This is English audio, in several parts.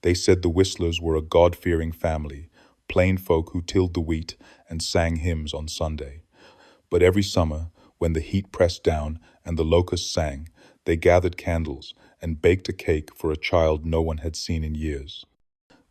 They said the Whistlers were a God-fearing family, plain folk who tilled the wheat and sang hymns on Sunday. But every summer, when the heat pressed down and the locusts sang, they gathered candles and baked a cake for a child no one had seen in years.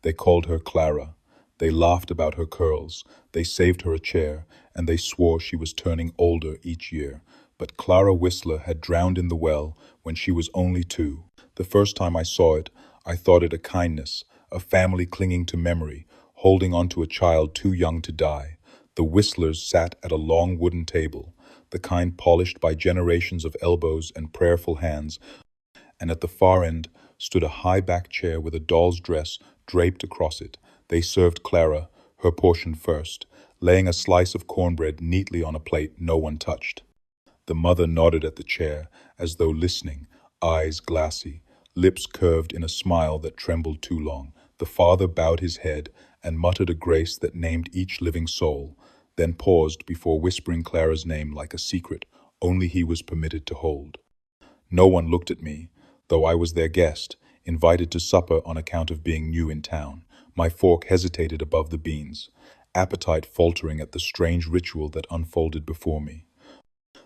They called her Clara. They laughed about her curls. They saved her a chair, and they swore she was turning older each year. But Clara Whistler had drowned in the well when she was only 2. The first time I saw it, I thought it a kindness, a family clinging to memory, holding on to a child too young to die. The Whistlers sat at a long wooden table, the kind polished by generations of elbows and prayerful hands, and at the far end stood a high-backed chair with a doll's dress draped across it. They served Clara her portion first, laying a slice of cornbread neatly on a plate no one touched. The mother nodded at the chair, as though listening, eyes glassy, lips curved in a smile that trembled too long. The father bowed his head and muttered a grace that named each living soul, then paused before whispering Clara's name like a secret only he was permitted to hold. No one looked at me, though I was their guest, invited to supper on account of being new in town. My fork hesitated above the beans, appetite faltering at the strange ritual that unfolded before me.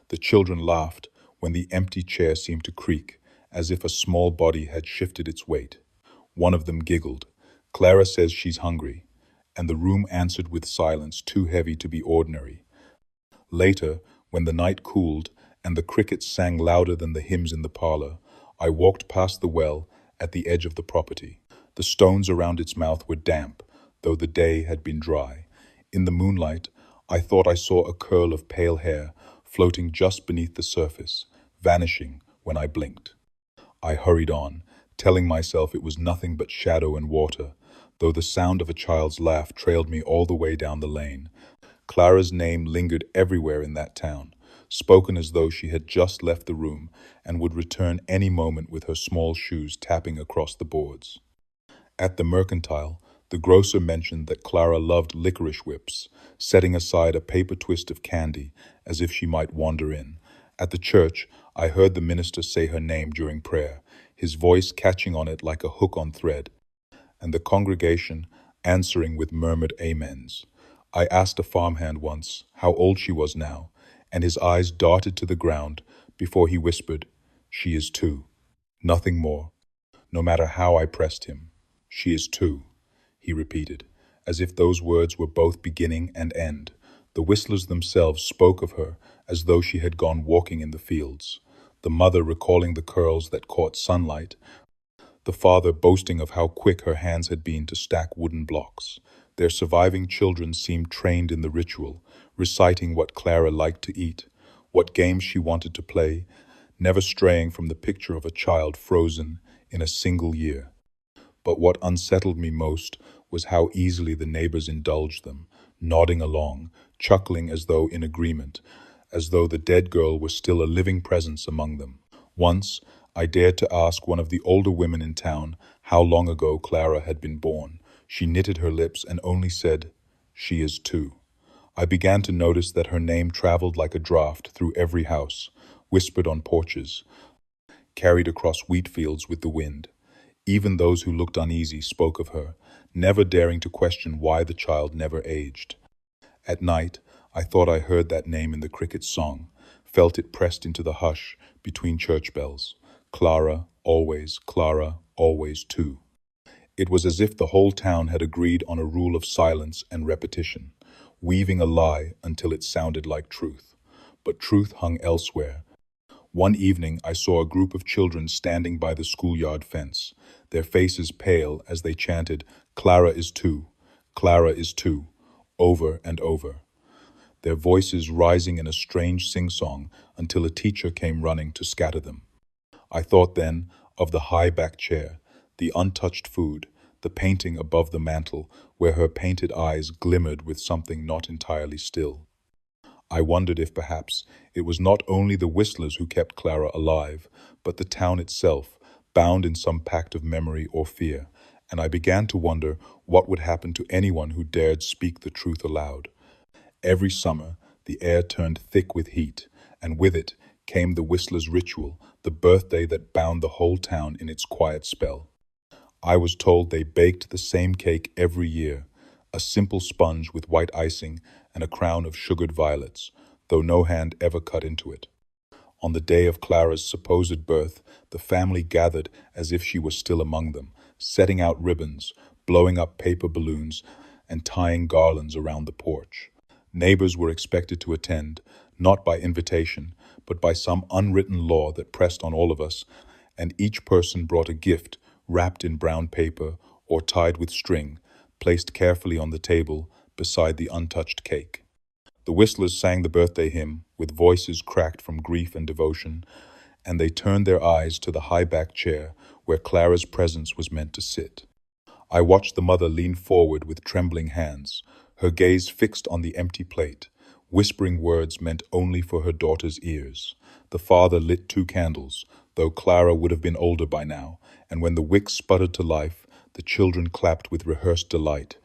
The children laughed when the empty chair seemed to creak, as if a small body had shifted its weight. One of them giggled. Clara says she's hungry, and the room answered with silence too heavy to be ordinary. Later, when the night cooled and the crickets sang louder than the hymns in the parlor, I walked past the well at the edge of the property. The stones around its mouth were damp, though the day had been dry. In the moonlight, I thought I saw a curl of pale hair floating just beneath the surface, vanishing when I blinked. I hurried on, telling myself it was nothing but shadow and water, though the sound of a child's laugh trailed me all the way down the lane. Clara's name lingered everywhere in that town, spoken as though she had just left the room and would return any moment with her small shoes tapping across the boards. At the mercantile, the grocer mentioned that Clara loved licorice whips, setting aside a paper twist of candy as if she might wander in. At the church, I heard the minister say her name during prayer, his voice catching on it like a hook on thread, and the congregation answering with murmured amens. I asked a farmhand once how old she was now, and his eyes darted to the ground before he whispered, "She is 2." Nothing more. No matter how I pressed him. "She is 2," he repeated, as if those words were both beginning and end. The Whistlers themselves spoke of her as though she had gone walking in the fields, the mother recalling the curls that caught sunlight, the father boasting of how quick her hands had been to stack wooden blocks. Their surviving children seemed trained in the ritual, reciting what Clara liked to eat, what games she wanted to play, never straying from the picture of a child frozen in a single year. But what unsettled me most was how easily the neighbors indulged them, nodding along, chuckling as though in agreement, as though the dead girl were still a living presence among them. Once, I dared to ask one of the older women in town how long ago Clara had been born. She knitted her lips and only said, "She is 2." I began to notice that her name traveled like a draft through every house, whispered on porches, carried across wheat fields with the wind. Even those who looked uneasy spoke of her, never daring to question why the child never aged. At night, I thought I heard that name in the cricket's song, felt it pressed into the hush between church bells. Clara, always 2. It was as if the whole town had agreed on a rule of silence and repetition, weaving a lie until it sounded like truth. But truth hung elsewhere. One evening I saw a group of children standing by the schoolyard fence, their faces pale as they chanted, "Clara is 2, Clara is 2," over and over, their voices rising in a strange sing-song until a teacher came running to scatter them. I thought then of the high-backed chair, the untouched food, the painting above the mantel where her painted eyes glimmered with something not entirely still. I wondered if perhaps it was not only the Whistlers who kept Clara alive, but the town itself, bound in some pact of memory or fear, and I began to wonder what would happen to anyone who dared speak the truth aloud. Every summer, the air turned thick with heat, and with it came the Whistlers' ritual, the birthday that bound the whole town in its quiet spell. I was told they baked the same cake every year, a simple sponge with white icing and a crown of sugared violets, though no hand ever cut into it. On the day of Clara's supposed birth, the family gathered as if she was still among them, setting out ribbons, blowing up paper balloons, and tying garlands around the porch. Neighbors were expected to attend, not by invitation, but by some unwritten law that pressed on all of us, and each person brought a gift wrapped in brown paper or tied with string, placed carefully on the table beside the untouched cake. The Whistlers sang the birthday hymn with voices cracked from grief and devotion, and they turned their eyes to the high-backed chair where Clara's presence was meant to sit. I watched the mother lean forward with trembling hands, her gaze fixed on the empty plate, whispering words meant only for her daughter's ears. The father lit 2 candles, though Clara would have been older by now, and when the wicks sputtered to life, the children clapped with rehearsed delight,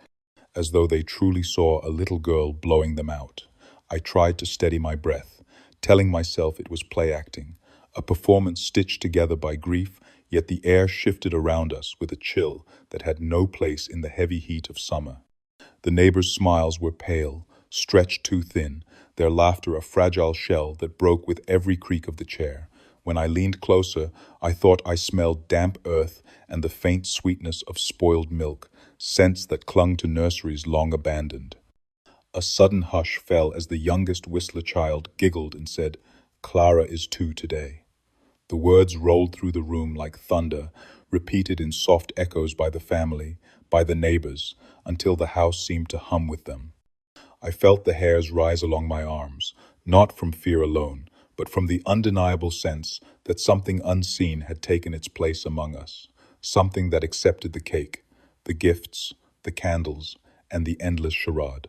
as though they truly saw a little girl blowing them out. I tried to steady my breath, telling myself it was play acting, a performance stitched together by grief, yet the air shifted around us with a chill that had no place in the heavy heat of summer. The neighbors' smiles were pale, stretched too thin, their laughter a fragile shell that broke with every creak of the chair. When I leaned closer, I thought I smelled damp earth and the faint sweetness of spoiled milk, scents that clung to nurseries long abandoned. A sudden hush fell as the youngest Whistler child giggled and said, "Clara is 2 today." The words rolled through the room like thunder, repeated in soft echoes by the family, by the neighbors, until the house seemed to hum with them. I felt the hairs rise along my arms, not from fear alone, but from the undeniable sense that something unseen had taken its place among us, something that accepted the cake, the gifts, the candles, and the endless charade.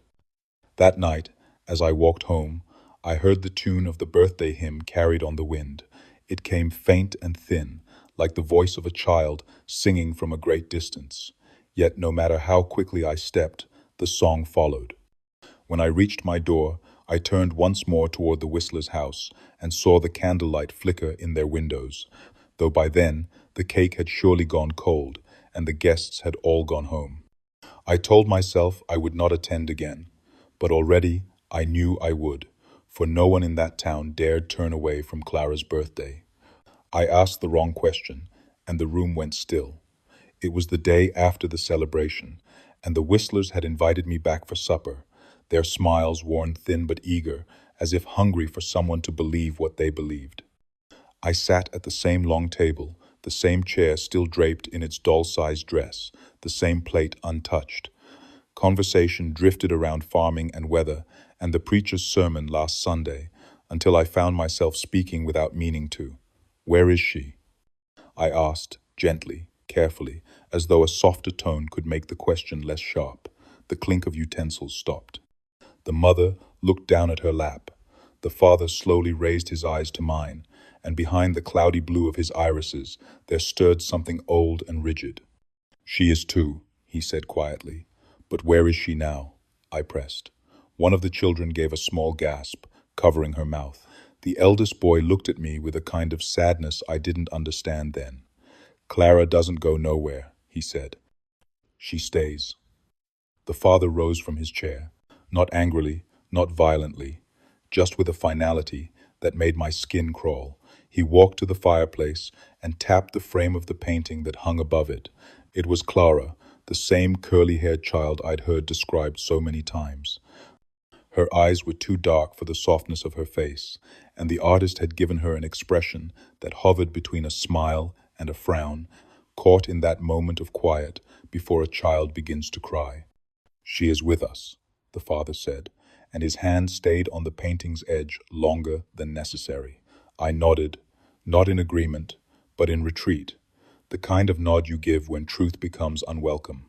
That night, as I walked home, I heard the tune of the birthday hymn carried on the wind. It came faint and thin, like the voice of a child singing from a great distance. Yet no matter how quickly I stepped, the song followed. When I reached my door, I turned once more toward the Whistler's house and saw the candlelight flicker in their windows, though by then the cake had surely gone cold and the guests had all gone home. I told myself I would not attend again, but already I knew I would, for no one in that town dared turn away from Clara's birthday. I asked the wrong question, and the room went still. It was the day after the celebration, and the Whistlers had invited me back for supper, their smiles worn thin but eager, as if hungry for someone to believe what they believed. I sat at the same long table, the same chair still draped in its doll-sized dress, the same plate untouched. Conversation drifted around farming and weather and the preacher's sermon last Sunday, until I found myself speaking without meaning to. "Where is she?" I asked, gently, carefully, as though a softer tone could make the question less sharp. The clink of utensils stopped. The mother looked down at her lap. The father slowly raised his eyes to mine, and behind the cloudy blue of his irises there stirred something old and rigid. "She is 2, he said quietly. "But where is she now?" I pressed. One of the children gave a small gasp, covering her mouth. The eldest boy looked at me with a kind of sadness I didn't understand then. "Clara doesn't go nowhere," he said. "She stays." The father rose from his chair, not angrily, not violently, just with a finality that made my skin crawl. He walked to the fireplace and tapped the frame of the painting that hung above it. It was Clara, the same curly-haired child I'd heard described so many times. Her eyes were too dark for the softness of her face, and the artist had given her an expression that hovered between a smile and a frown, caught in that moment of quiet before a child begins to cry. "She is with us," the father said, and his hand stayed on the painting's edge longer than necessary. I nodded, not in agreement, but in retreat, the kind of nod you give when truth becomes unwelcome.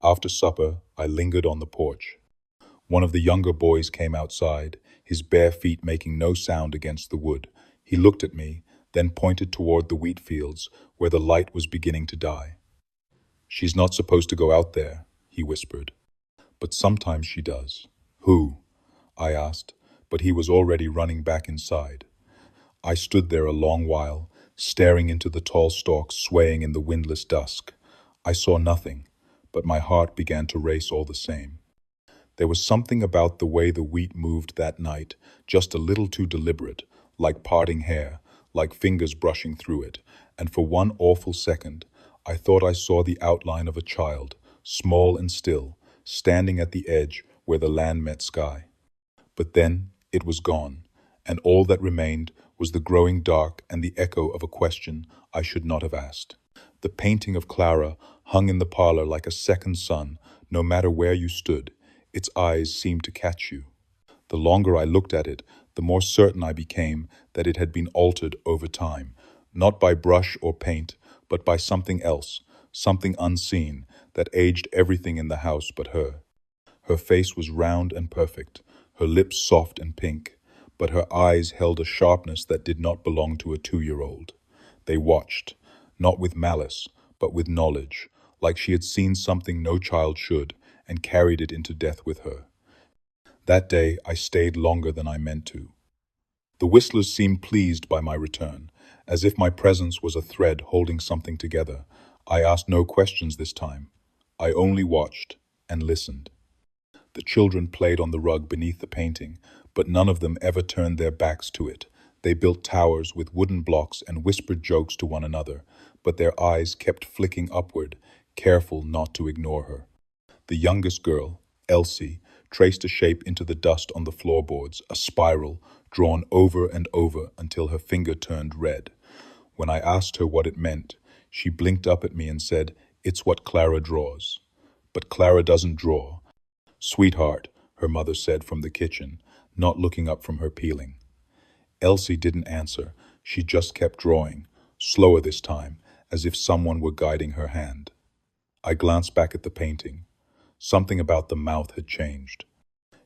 After supper, I lingered on the porch. One of the younger boys came outside, his bare feet making no sound against the wood. He looked at me, then pointed toward the wheat fields, where the light was beginning to die. "She's not supposed to go out there," he whispered. "But sometimes she does." "Who?" I asked, but he was already running back inside. I stood there a long while, staring into the tall stalks swaying in the windless dusk. I saw nothing, but my heart began to race all the same. There was something about the way the wheat moved that night, just a little too deliberate, like parting hair, like fingers brushing through it, and for one awful second, I thought I saw the outline of a child, small and still, standing at the edge where the land met sky. But then it was gone, and all that remained was the growing dark and the echo of a question I should not have asked. The painting of Clara hung in the parlor like a second sun, no matter where you stood. Its eyes seemed to catch you. The longer I looked at it, the more certain I became that it had been altered over time, not by brush or paint, but by something else, something unseen, that aged everything in the house but her. Her face was round and perfect, her lips soft and pink, but her eyes held a sharpness that did not belong to a 2-year-old. They watched, not with malice, but with knowledge, like she had seen something no child should, and carried it into death with her. That day I stayed longer than I meant to. The Whistlers seemed pleased by my return, as if my presence was a thread holding something together. I asked no questions this time. I only watched and listened. The children played on the rug beneath the painting, but none of them ever turned their backs to it. They built towers with wooden blocks and whispered jokes to one another, but their eyes kept flicking upward, careful not to ignore her. The youngest girl, Elsie, traced a shape into the dust on the floorboards, a spiral, drawn over and over until her finger turned red. When I asked her what it meant, she blinked up at me and said, "It's what Clara draws." But Clara doesn't draw. "Sweetheart," her mother said from the kitchen, not looking up from her peeling. Elsie didn't answer. She just kept drawing, slower this time, as if someone were guiding her hand. I glanced back at the painting. Something about the mouth had changed.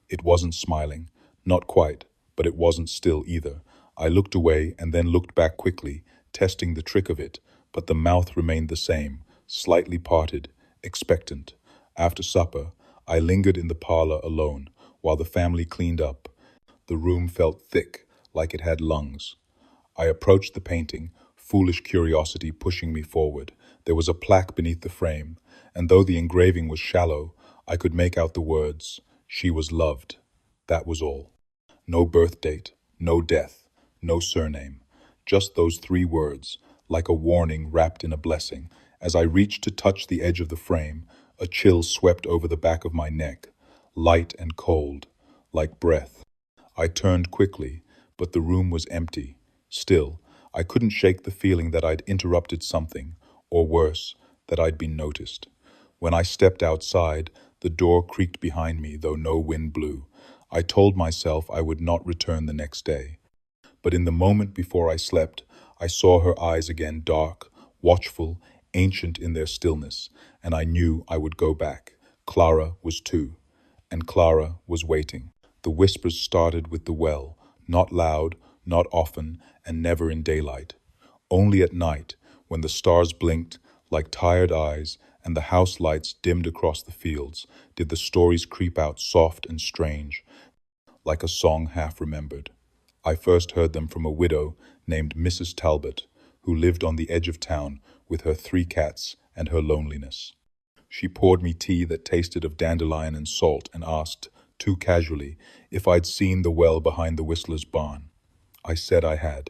It wasn't smiling, not quite, but it wasn't still either. I looked away and then looked back quickly, testing the trick of it, but the mouth remained the same, slightly parted, expectant. After supper, I lingered in the parlor alone, while the family cleaned up. The room felt thick, like it had lungs. I approached the painting, foolish curiosity pushing me forward. There was a plaque beneath the frame, and though the engraving was shallow, I could make out the words, "She was loved." That was all. No birth date, no death, no surname. Just those 3 words, like a warning wrapped in a blessing. As I reached to touch the edge of the frame, a chill swept over the back of my neck, light and cold, like breath. I turned quickly, but the room was empty. Still, I couldn't shake the feeling that I'd interrupted something, or worse, that I'd been noticed. When I stepped outside, the door creaked behind me, though no wind blew. I told myself I would not return the next day. But in the moment before I slept, I saw her eyes again, dark, watchful, ancient in their stillness, and I knew I would go back. Clara was too, and Clara was waiting. The whispers started with the well, not loud, not often, and never in daylight. Only at night, when the stars blinked like tired eyes and the house lights dimmed across the fields, did the stories creep out soft and strange, like a song half remembered. I first heard them from a widow named Mrs. Talbot, who lived on the edge of town with her 3 cats and her loneliness. She poured me tea that tasted of dandelion and salt and asked, too casually, if I'd seen the well behind the Whistler's barn. I said I had.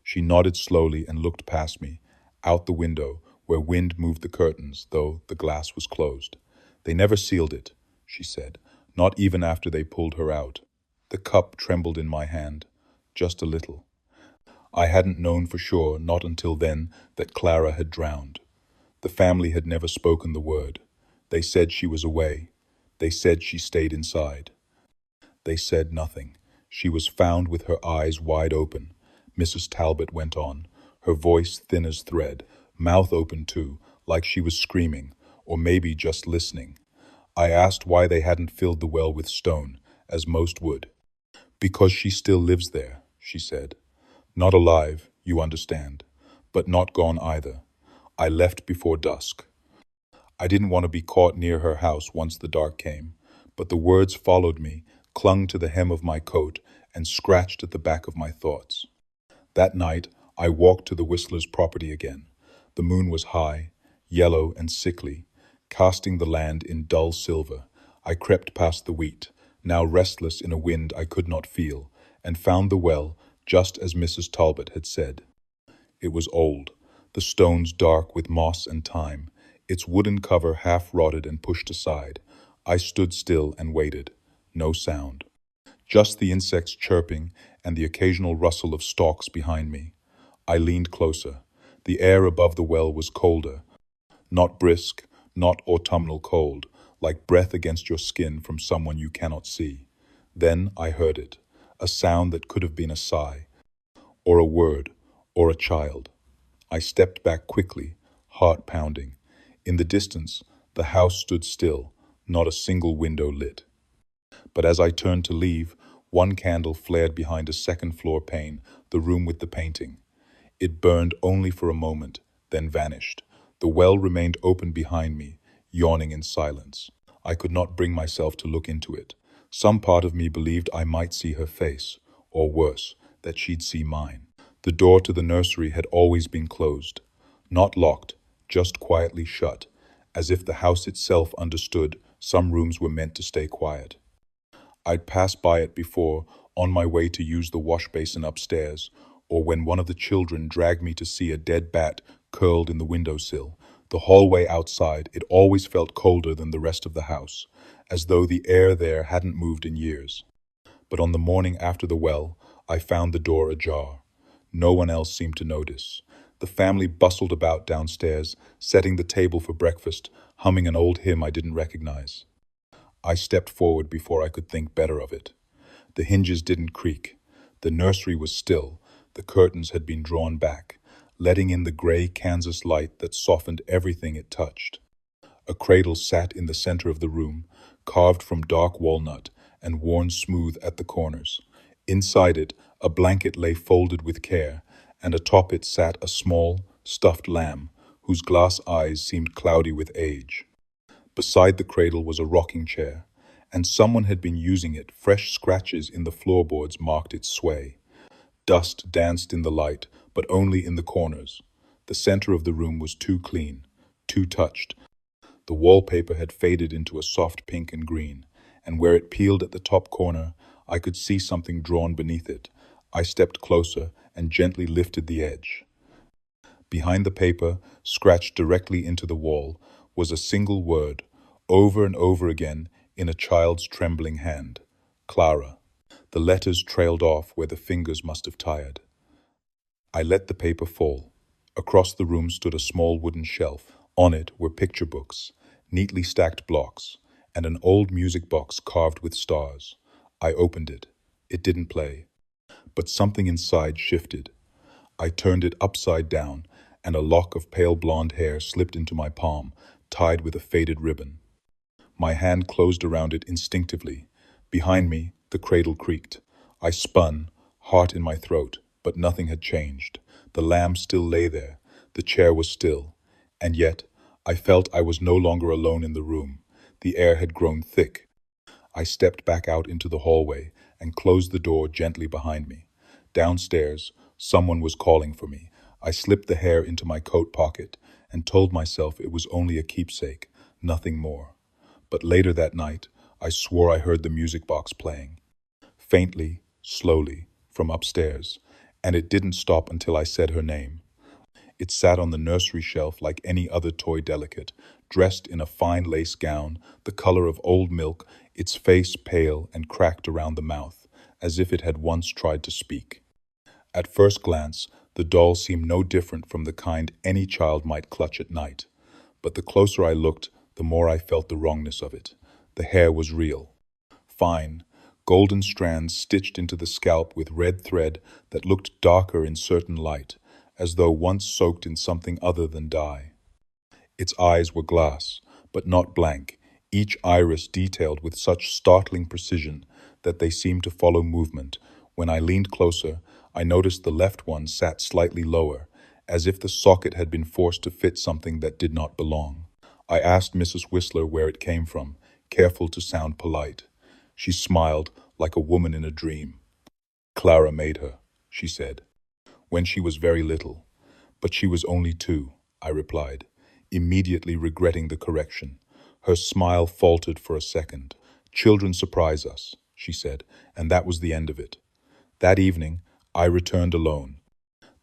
She nodded slowly and looked past me, out the window where wind moved the curtains, though the glass was closed. "They never sealed it," she said, "not even after they pulled her out." The cup trembled in my hand, just a little. I hadn't known for sure, not until then, that Clara had drowned. The family had never spoken the word. They said she was away. They said she stayed inside. They said nothing. She was found with her eyes wide open. Mrs. Talbot went on, her voice thin as thread, mouth open too, like she was screaming, or maybe just listening. I asked why they hadn't filled the well with stone, as most would. "Because she still lives there," she said. "Not alive, you understand, but not gone either. I left before dusk. I didn't want to be caught near her house once the dark came, but the words followed me, clung to the hem of my coat, and scratched at the back of my thoughts. That night, I walked to the Whistler's property again. The moon was high, yellow and sickly, casting the land in dull silver. I crept past the wheat, now restless in a wind I could not feel, and found the well just as Mrs. Talbot had said. It was old, the stones dark with moss and time, its wooden cover half rotted and pushed aside. I stood still and waited. No sound. Just the insects chirping and the occasional rustle of stalks behind me. I leaned closer. The air above the well was colder, not brisk, not autumnal cold, like breath against your skin from someone you cannot see. Then I heard it, a sound that could have been a sigh, or a word, or a child. I stepped back quickly, heart pounding. In the distance, the house stood still, not a single window lit. But as I turned to leave, one candle flared behind a second-floor pane, the room with the painting. It burned only for a moment, then vanished. The well remained open behind me, yawning in silence. I could not bring myself to look into it. Some part of me believed I might see her face, or worse, that she'd see mine. The door to the nursery had always been closed. Not locked, just quietly shut, as if the house itself understood some rooms were meant to stay quiet. I'd passed by it before, on my way to use the wash basin upstairs, or when one of the children dragged me to see a dead bat curled in the windowsill. The hallway outside, it always felt colder than the rest of the house, as though the air there hadn't moved in years. But on the morning after the well, I found the door ajar. No one else seemed to notice. The family bustled about downstairs, setting the table for breakfast, humming an old hymn I didn't recognize. I stepped forward before I could think better of it. The hinges didn't creak. The nursery was still. The curtains had been drawn back, letting in the gray Kansas light that softened everything it touched. A cradle sat in the center of the room, carved from dark walnut and worn smooth at the corners. Inside it, a blanket lay folded with care, and atop it sat a small, stuffed lamb, whose glass eyes seemed cloudy with age. Beside the cradle was a rocking chair, and someone had been using it. Fresh scratches in the floorboards marked its sway. Dust danced in the light, but only in the corners. The center of the room was too clean, too touched. The wallpaper had faded into a soft pink and green, and where it peeled at the top corner, I could see something drawn beneath it. I stepped closer and gently lifted the edge. Behind the paper, scratched directly into the wall, was a single word, over and over again in a child's trembling hand. Clara. The letters trailed off where the fingers must have tired. I let the paper fall. Across the room stood a small wooden shelf. On it were picture books, neatly stacked blocks, and an old music box carved with stars. I opened it. It didn't play. But something inside shifted. I turned it upside down, and a lock of pale blonde hair slipped into my palm, tied with a faded ribbon. My hand closed around it instinctively. Behind me, the cradle creaked. I spun, heart in my throat, but nothing had changed. The lamb still lay there. The chair was still. And yet, I felt I was no longer alone in the room. The air had grown thick. I stepped back out into the hallway and closed the door gently behind me. Downstairs, someone was calling for me. I slipped the hair into my coat pocket and told myself it was only a keepsake, nothing more. But later that night, I swore I heard the music box playing. Faintly, slowly, from upstairs, and it didn't stop until I said her name. It sat on the nursery shelf like any other toy delicate, dressed in a fine lace gown, the color of old milk, its face pale and cracked around the mouth, as if it had once tried to speak. At first glance, the doll seemed no different from the kind any child might clutch at night. But the closer I looked, the more I felt the wrongness of it. The hair was real. Fine, golden strands stitched into the scalp with red thread that looked darker in certain light, as though once soaked in something other than dye. Its eyes were glass, but not blank, each iris detailed with such startling precision that they seemed to follow movement. When I leaned closer, I noticed the left one sat slightly lower, as if the socket had been forced to fit something that did not belong. I asked Mrs. Whistler where it came from, careful to sound polite. She smiled like a woman in a dream. Clara made her, she said, when she was very little. But she was only 2, I replied. immediately regretting the correction. Her smile faltered for a second. "Children surprise us," she said, and that was the end of it. That evening, I returned alone.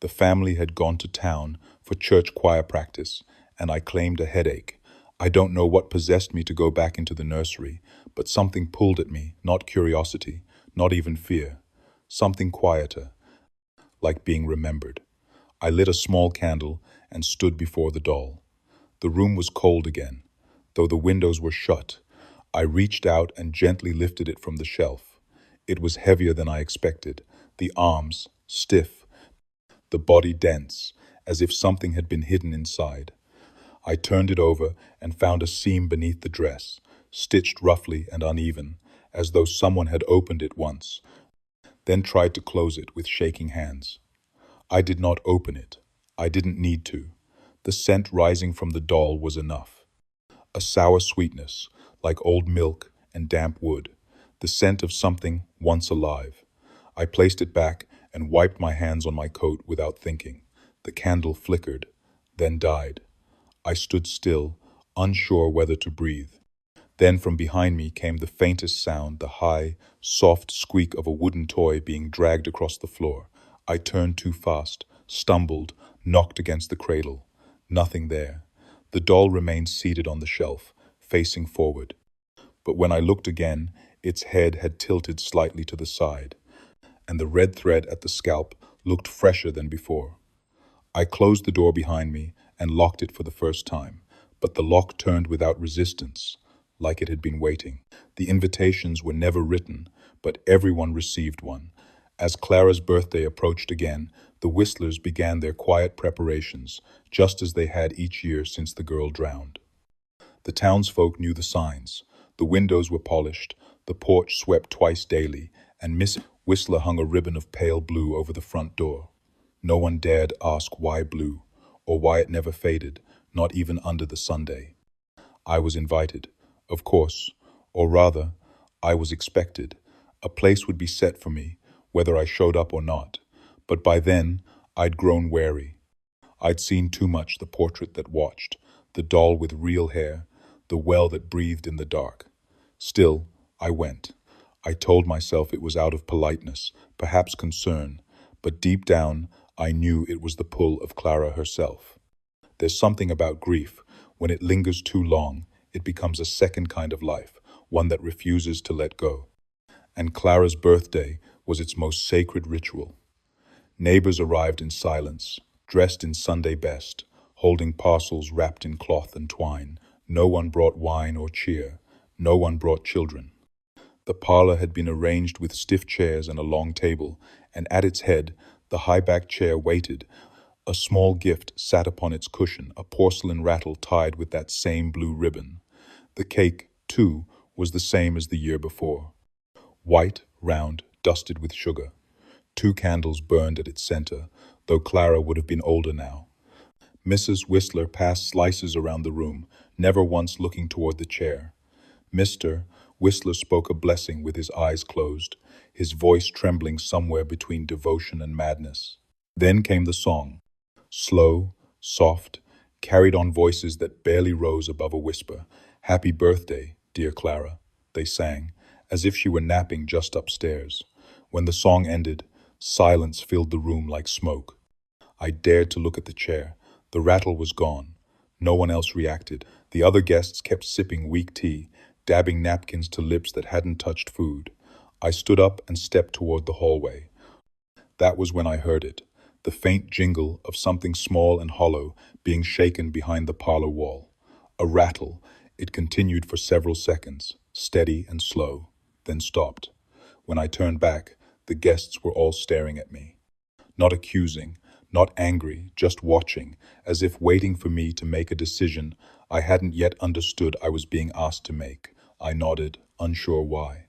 The family had gone to town for church choir practice, and I claimed a headache. I don't know what possessed me to go back into the nursery, but something pulled at me, not curiosity, not even fear. Something quieter, like being remembered. I lit a small candle and stood before the doll. The room was cold again, though the windows were shut. I reached out and gently lifted it from the shelf. It was heavier than I expected, the arms stiff, the body dense, as if something had been hidden inside. I turned it over and found a seam beneath the dress, stitched roughly and uneven, as though someone had opened it once, then tried to close it with shaking hands. I did not open it. I didn't need to. The scent rising from the doll was enough. A sour sweetness, like old milk and damp wood, the scent of something once alive. I placed it back and wiped my hands on my coat without thinking. The candle flickered, then died. I stood still, unsure whether to breathe. Then from behind me came the faintest sound, the high, soft squeak of a wooden toy being dragged across the floor. I turned too fast, stumbled, knocked against the cradle. Nothing there. The doll remained seated on the shelf, facing forward. But when I looked again, its head had tilted slightly to the side, and the red thread at the scalp looked fresher than before. I closed the door behind me and locked it for the first time, but the lock turned without resistance, like it had been waiting. The invitations were never written, but everyone received one. As Clara's birthday approached again, the Whistlers began their quiet preparations, just as they had each year since the girl drowned. The townsfolk knew the signs. The windows were polished, the porch swept twice daily, and Miss Whistler hung a ribbon of pale blue over the front door. No one dared ask why blue, or why it never faded, not even under the Sunday. I was invited, of course, or rather, I was expected. A place would be set for me, whether I showed up or not. But by then, I'd grown wary. I'd seen too much: the portrait that watched, the doll with real hair, the well that breathed in the dark. Still, I went. I told myself it was out of politeness, perhaps concern, but deep down, I knew it was the pull of Clara herself. There's something about grief. When it lingers too long, it becomes a second kind of life, one that refuses to let go. And Clara's birthday was its most sacred ritual. Neighbors arrived in silence, dressed in Sunday best, holding parcels wrapped in cloth and twine. No one brought wine or cheer. No one brought children. The parlor had been arranged with stiff chairs and a long table, and at its head, the high-backed chair waited. A small gift sat upon its cushion, a porcelain rattle tied with that same blue ribbon. The cake, too, was the same as the year before. White, round, dusted with sugar. 2 candles burned at its center, though Clara would have been older now. Mrs. Whistler passed slices around the room, never once looking toward the chair. Mr. Whistler spoke a blessing with his eyes closed, his voice trembling somewhere between devotion and madness. Then came the song. Slow, soft, carried on voices that barely rose above a whisper. "Happy birthday, dear Clara," they sang, as if she were napping just upstairs. When the song ended, silence filled the room like smoke. I dared to look at the chair. The rattle was gone. No one else reacted. The other guests kept sipping weak tea, dabbing napkins to lips that hadn't touched food. I stood up and stepped toward the hallway. That was when I heard it, the faint jingle of something small and hollow being shaken behind the parlor wall. A rattle. It continued for several seconds, steady and slow, then stopped. When I turned back, the guests were all staring at me. Not accusing, not angry, just watching, as if waiting for me to make a decision I hadn't yet understood I was being asked to make. I nodded, unsure why.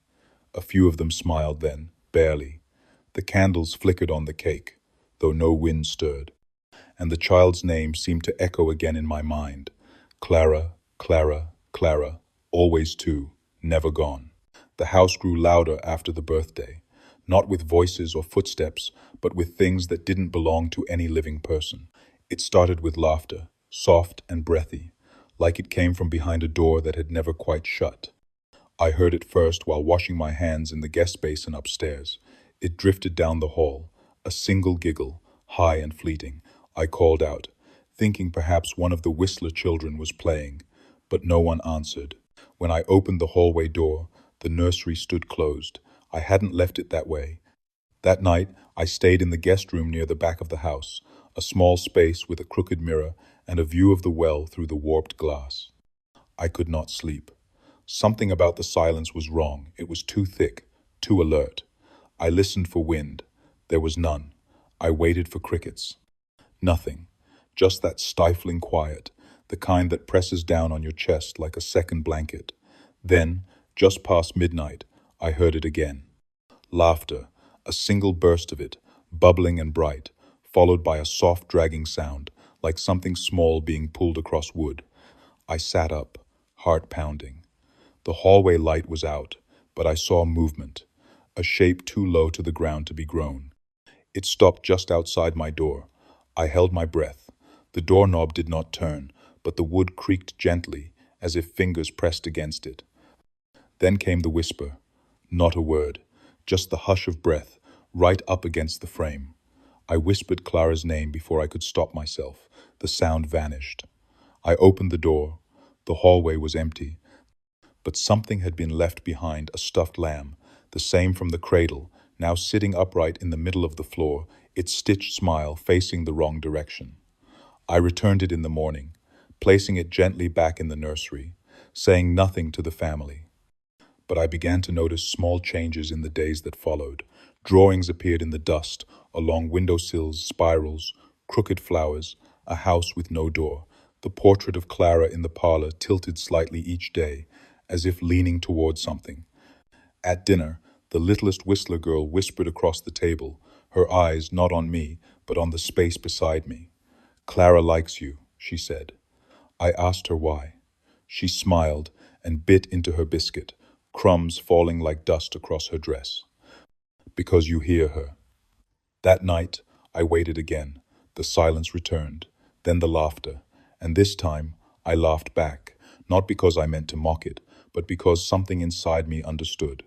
A few of them smiled then, barely. The candles flickered on the cake, though no wind stirred. And the child's name seemed to echo again in my mind. Clara, Clara, Clara, always two, never gone. The house grew louder after the birthday, not with voices or footsteps, but with things that didn't belong to any living person. It started with laughter, soft and breathy, like it came from behind a door that had never quite shut. I heard it first while washing my hands in the guest basin upstairs. It drifted down the hall, a single giggle, high and fleeting. I called out, thinking perhaps one of the Whistler children was playing, but no one answered. When I opened the hallway door, the nursery stood closed. I hadn't left it that way. That night, I stayed in the guest room near the back of the house, a small space with a crooked mirror and a view of the well through the warped glass. I could not sleep. Something about the silence was wrong. It was too thick, too alert. I listened for wind. There was none. I waited for crickets. Nothing. Just that stifling quiet, the kind that presses down on your chest like a second blanket. Then, just past midnight, I heard it again. Laughter, a single burst of it, bubbling and bright, followed by a soft dragging sound, like something small being pulled across wood. I sat up, heart pounding. The hallway light was out, but I saw movement, a shape too low to the ground to be grown. It stopped just outside my door. I held my breath. The doorknob did not turn, but the wood creaked gently, as if fingers pressed against it. Then came the whisper. Not a word, just the hush of breath, right up against the frame. I whispered Clara's name before I could stop myself. The sound vanished. I opened the door. The hallway was empty, but something had been left behind, a stuffed lamb, the same from the cradle, now sitting upright in the middle of the floor, its stitched smile facing the wrong direction. I returned it in the morning, placing it gently back in the nursery, saying nothing to the family. But I began to notice small changes in the days that followed. Drawings appeared in the dust, along windowsills, spirals, crooked flowers, a house with no door, the portrait of Clara in the parlor tilted slightly each day, as if leaning toward something. At dinner, the littlest Whistler girl whispered across the table, her eyes not on me, but on the space beside me. "Clara likes you," she said. I asked her why. She smiled and bit into her biscuit, crumbs falling like dust across her dress. "Because you hear her." That night, I waited again. The silence returned, then the laughter, and this time I laughed back, not because I meant to mock it, but because something inside me understood.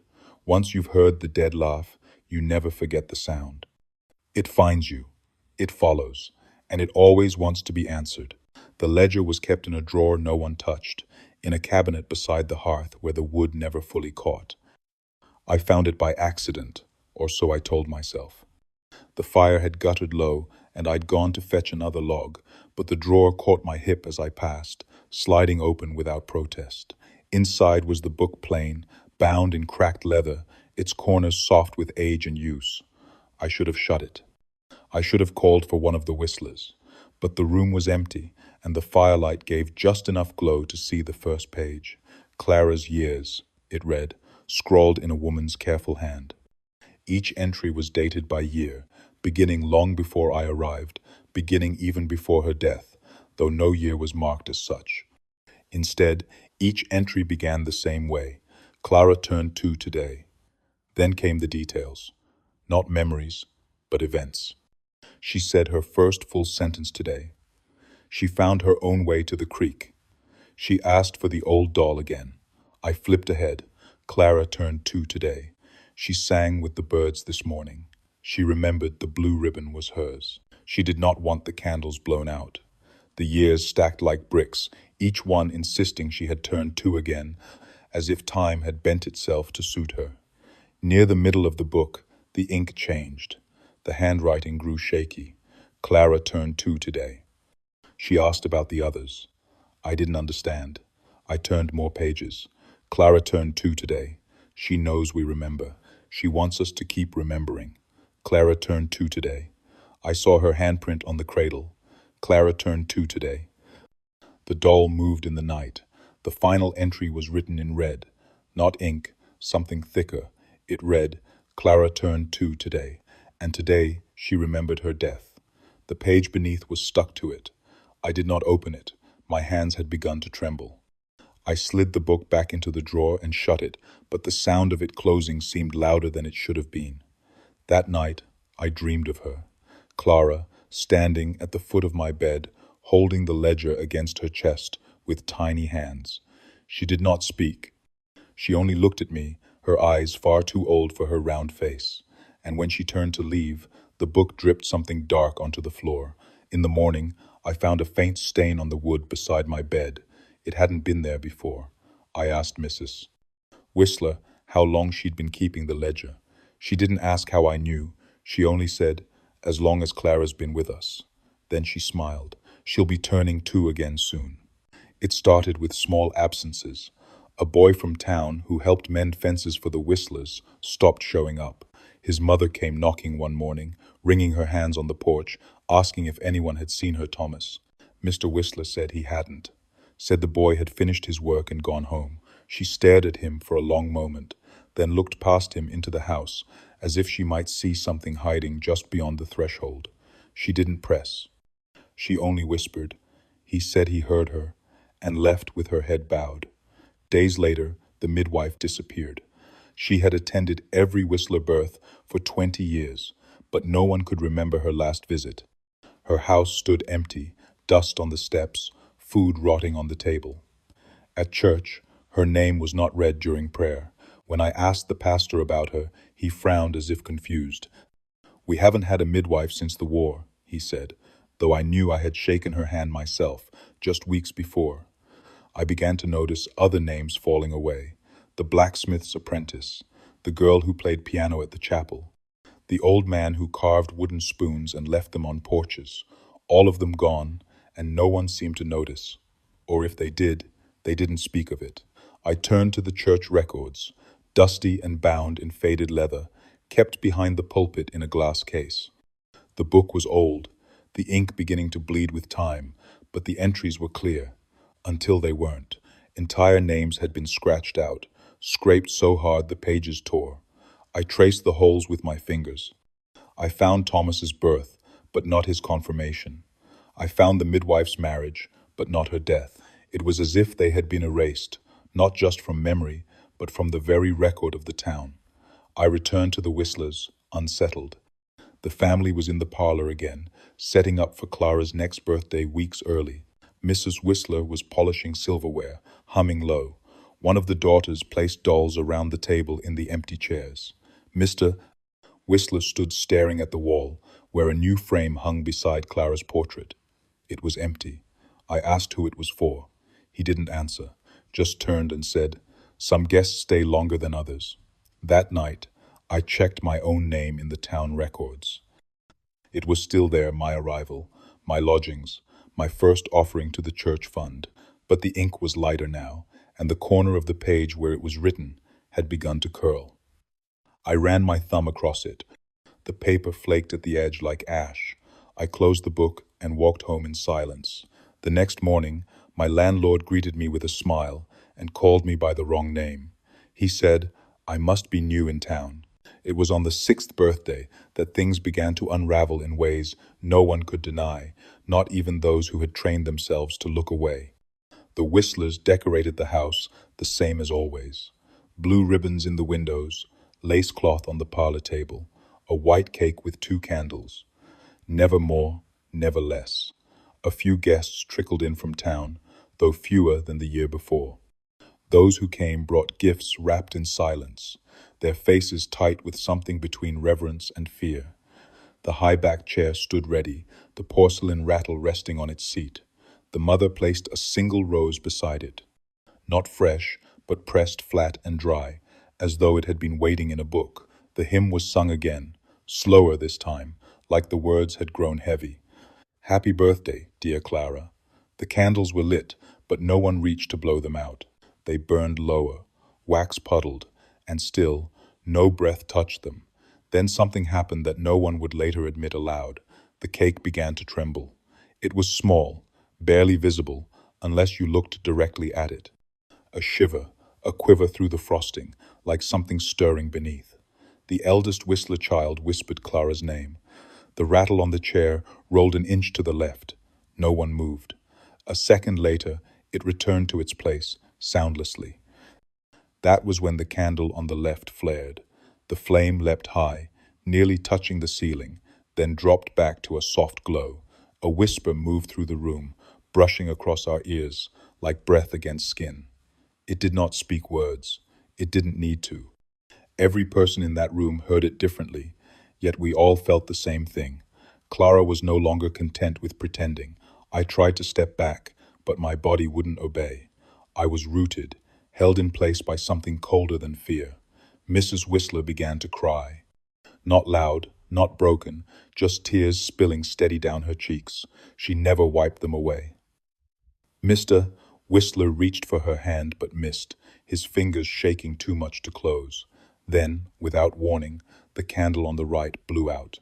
Once you've heard the dead laugh, you never forget the sound. It finds you, it follows, and it always wants to be answered. The ledger was kept in a drawer no one touched, in a cabinet beside the hearth where the wood never fully caught. I found it by accident, or so I told myself. The fire had guttered low, and I'd gone to fetch another log, but the drawer caught my hip as I passed, sliding open without protest. Inside was the book plain, bound in cracked leather, its corners soft with age and use. I should have shut it. I should have called for one of the Whistlers. But the room was empty, and the firelight gave just enough glow to see the first page. Clara's years, it read, scrawled in a woman's careful hand. Each entry was dated by year, beginning long before I arrived, beginning even before her death, though no year was marked as such. Instead, each entry began the same way. Clara turned 2 today. Then came the details. Not memories, but events. She said her first full sentence today. She found her own way to the creek. She asked for the old doll again. I flipped ahead. Clara turned 2 today. She sang with the birds this morning. She remembered the blue ribbon was hers. She did not want the candles blown out. The years stacked like bricks, each one insisting she had turned 2 again, as if time had bent itself to suit her. Near the middle of the book, the ink changed. The handwriting grew shaky. Clara turned 2 today. She asked about the others. I didn't understand. I turned more pages. Clara turned 2 today. She knows we remember. She wants us to keep remembering. Clara turned 2 today. I saw her handprint on the cradle. Clara turned 2 today. The doll moved in the night. The final entry was written in red. Not ink, something thicker. It read, Clara turned 2 today. And today she remembered her death. The page beneath was stuck to it. I did not open it. My hands had begun to tremble. I slid the book back into the drawer and shut it, but the sound of it closing seemed louder than it should have been. That night, I dreamed of her. Clara, standing at the foot of my bed, holding the ledger against her chest with tiny hands. She did not speak. She only looked at me, her eyes far too old for her round face. And when she turned to leave, the book dripped something dark onto the floor. In the morning, I found a faint stain on the wood beside my bed. It hadn't been there before. I asked Mrs. Whistler how long she'd been keeping the ledger. She didn't ask how I knew. She only said, "As long as Clara's been with us." Then she smiled. "She'll be turning 2 again soon." It started with small absences. A boy from town who helped mend fences for the Whistlers stopped showing up. His mother came knocking one morning, wringing her hands on the porch, asking if anyone had seen her Thomas. Mr. Whistler said he hadn't. Said the boy had finished his work and gone home. She stared at him for a long moment, then looked past him into the house, as if she might see something hiding just beyond the threshold. She didn't press. She only whispered. He said he heard her, and left with her head bowed. Days later, the midwife disappeared. She had attended every Whistler birth for 20 years, but no one could remember her last visit. Her house stood empty, dust on the steps, food rotting on the table. At church, her name was not read during prayer. When I asked the pastor about her, he frowned as if confused. "We haven't had a midwife since the war," he said, though I knew I had shaken her hand myself just weeks before. I began to notice other names falling away. The blacksmith's apprentice, the girl who played piano at the chapel, the old man who carved wooden spoons and left them on porches, all of them gone, and no one seemed to notice. Or if they did, they didn't speak of it. I turned to the church records, dusty and bound in faded leather, kept behind the pulpit in a glass case. The book was old, the ink beginning to bleed with time, but the entries were clear. Until they weren't. Entire names had been scratched out, scraped so hard the pages tore. I traced the holes with my fingers. I found Thomas's birth, but not his confirmation. I found the midwife's marriage, but not her death. It was as if they had been erased, not just from memory, but from the very record of the town. I returned to the Whistlers, unsettled. The family was in the parlor again, setting up for Clara's next birthday weeks early. Mrs. Whistler was polishing silverware, humming low. One of the daughters placed dolls around the table in the empty chairs. Mr. Whistler stood staring at the wall, where a new frame hung beside Clara's portrait. It was empty. I asked who it was for. He didn't answer, just turned and said, "Some guests stay longer than others." That night, I checked my own name in the town records. It was still there, my arrival, my lodgings, my first offering to the church fund, but the ink was lighter now, and the corner of the page where it was written had begun to curl. I ran my thumb across it. The paper flaked at the edge like ash. I closed the book and walked home in silence. The next morning, my landlord greeted me with a smile and called me by the wrong name. He said, I must be new in town. It was on the 6th birthday that things began to unravel in ways no one could deny, not even those who had trained themselves to look away. The Whistlers decorated the house the same as always. Blue ribbons in the windows, lace cloth on the parlor table, a white cake with 2 candles. Never more, never less. A few guests trickled in from town, though fewer than the year before. Those who came brought gifts wrapped in silence, their faces tight with something between reverence and fear. The high-backed chair stood ready, the porcelain rattle resting on its seat. The mother placed a single rose beside it. Not fresh, but pressed flat and dry, as though it had been waiting in a book. The hymn was sung again, slower this time, like the words had grown heavy. Happy birthday, dear Clara. The candles were lit, but no one reached to blow them out. They burned lower, wax puddled, and still, no breath touched them. Then something happened that no one would later admit aloud. The cake began to tremble. It was small, barely visible, unless you looked directly at it. A shiver, a quiver through the frosting, like something stirring beneath. The eldest Whistler child whispered Clara's name. The rattle on the chair rolled an inch to the left. No one moved. A second later, it returned to its place, soundlessly. That was when the candle on the left flared. The flame leapt high, nearly touching the ceiling, then dropped back to a soft glow. A whisper moved through the room, brushing across our ears like breath against skin. It did not speak words. It didn't need to. Every person in that room heard it differently, yet we all felt the same thing. Clara was no longer content with pretending. I tried to step back, but my body wouldn't obey. I was rooted, held in place by something colder than fear. Mrs. Whistler began to cry. Not loud, not broken, just tears spilling steady down her cheeks. She never wiped them away. Mr. Whistler reached for her hand but missed, his fingers shaking too much to close. Then, without warning, the candle on the right blew out.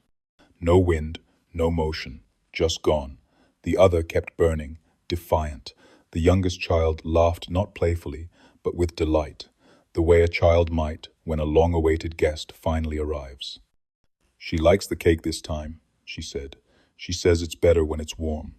No wind, no motion, just gone. The other kept burning, defiant. The youngest child laughed not playfully, but with delight, the way a child might when a long-awaited guest finally arrives. "She likes the cake this time," she said. "She says it's better when it's warm."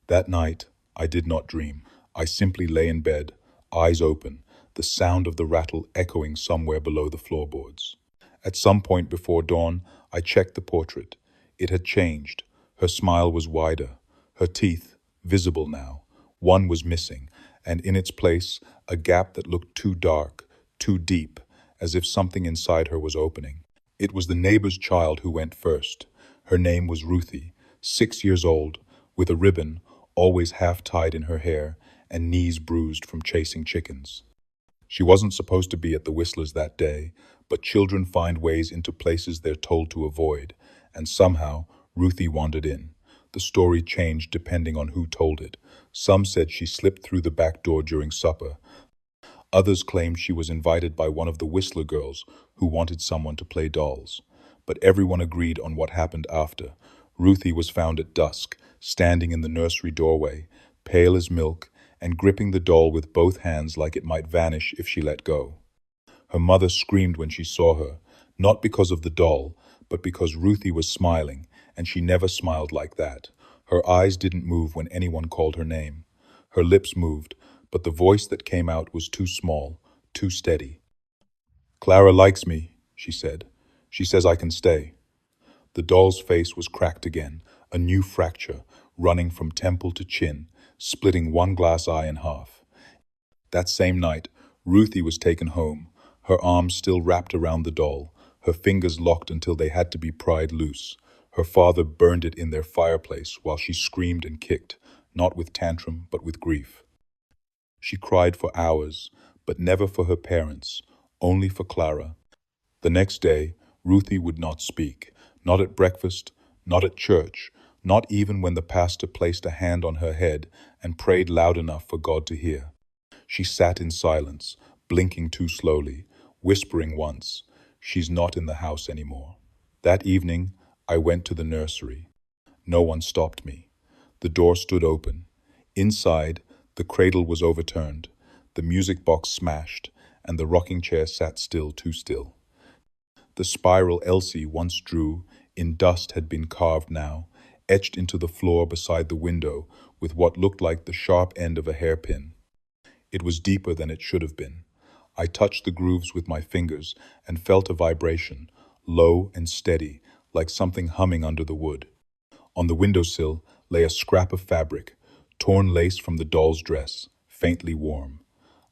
That night, I did not dream. I simply lay in bed, eyes open, the sound of the rattle echoing somewhere below the floorboards. At some point before dawn, I checked the portrait. It had changed. Her smile was wider, her teeth visible now. One was missing, and in its place, a gap that looked too dark, too deep, as if something inside her was opening. It was the neighbor's child who went first. Her name was Ruthie, 6 years old, with a ribbon, always half tied in her hair, and knees bruised from chasing chickens. She wasn't supposed to be at the Whistlers that day, but children find ways into places they're told to avoid, and somehow Ruthie wandered in. The story changed depending on who told it. Some said she slipped through the back door during supper. Others claimed she was invited by one of the Whistler girls who wanted someone to play dolls. But everyone agreed on what happened after. Ruthie was found at dusk, standing in the nursery doorway, pale as milk, and gripping the doll with both hands like it might vanish if she let go. Her mother screamed when she saw her, not because of the doll, but because Ruthie was smiling, and she never smiled like that. Her eyes didn't move when anyone called her name. Her lips moved, but the voice that came out was too small, too steady. "Clara likes me," she said. "She says I can stay." The doll's face was cracked again, a new fracture, running from temple to chin, splitting one glass eye in half. That same night, Ruthie was taken home, her arms still wrapped around the doll, her fingers locked until they had to be pried loose. Her father burned it in their fireplace while she screamed and kicked, not with tantrum, but with grief. She cried for hours, but never for her parents, only for Clara. The next day, Ruthie would not speak, not at breakfast, not at church, not even when the pastor placed a hand on her head and prayed loud enough for God to hear. She sat in silence, blinking too slowly, whispering once, "She's not in the house anymore." That evening, I went to the nursery. No one stopped me. The door stood open. Inside, the cradle was overturned, the music box smashed, and the rocking chair sat still, too still. The spiral Elsie once drew, in dust had been carved now, etched into the floor beside the window with what looked like the sharp end of a hairpin. It was deeper than it should have been. I touched the grooves with my fingers and felt a vibration, low and steady, like something humming under the wood. On the windowsill lay a scrap of fabric, torn lace from the doll's dress, faintly warm.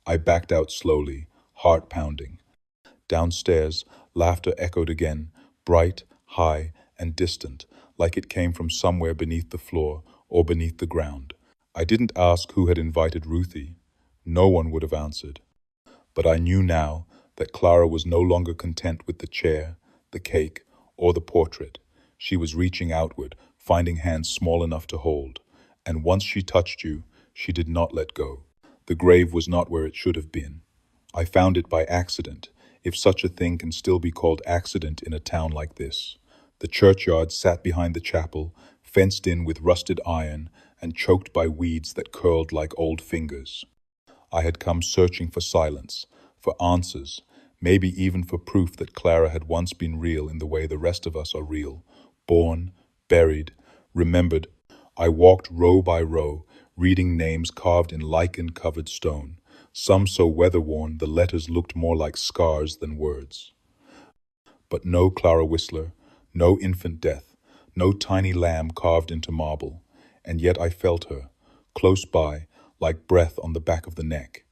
I backed out slowly, heart pounding. Downstairs, laughter echoed again, bright, high, and distant, like it came from somewhere beneath the floor or beneath the ground. I didn't ask who had invited Ruthie. No one would have answered. But I knew now that Clara was no longer content with the chair, the cake, or the portrait. She was reaching outward, finding hands small enough to hold. And once she touched you, she did not let go. The grave was not where it should have been. I found it by accident, if such a thing can still be called accident in a town like this. The churchyard sat behind the chapel, fenced in with rusted iron and choked by weeds that curled like old fingers. I had come searching for silence, for answers, maybe even for proof that Clara had once been real in the way the rest of us are real, born, buried, remembered. I walked row by row, reading names carved in lichen-covered stone, some so weather-worn the letters looked more like scars than words. But no Clara Whistler, no infant death, no tiny lamb carved into marble, and yet I felt her, close by, like breath on the back of the neck.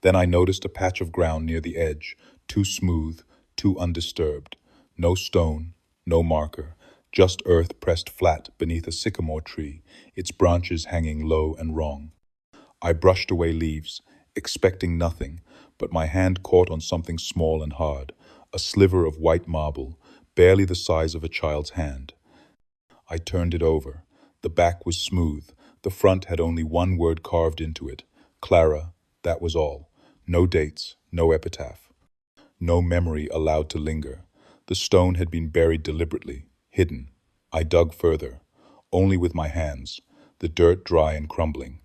Then I noticed a patch of ground near the edge, too smooth, too undisturbed. No stone, no marker, just earth pressed flat beneath a sycamore tree, its branches hanging low and wrong. I brushed away leaves, expecting nothing, but my hand caught on something small and hard, a sliver of white marble, barely the size of a child's hand. I turned it over. The back was smooth. The front had only one word carved into it. Clara, that was all. No dates, no epitaph. No memory allowed to linger. The stone had been buried deliberately, hidden. I dug further, only with my hands, the dirt dry and crumbling.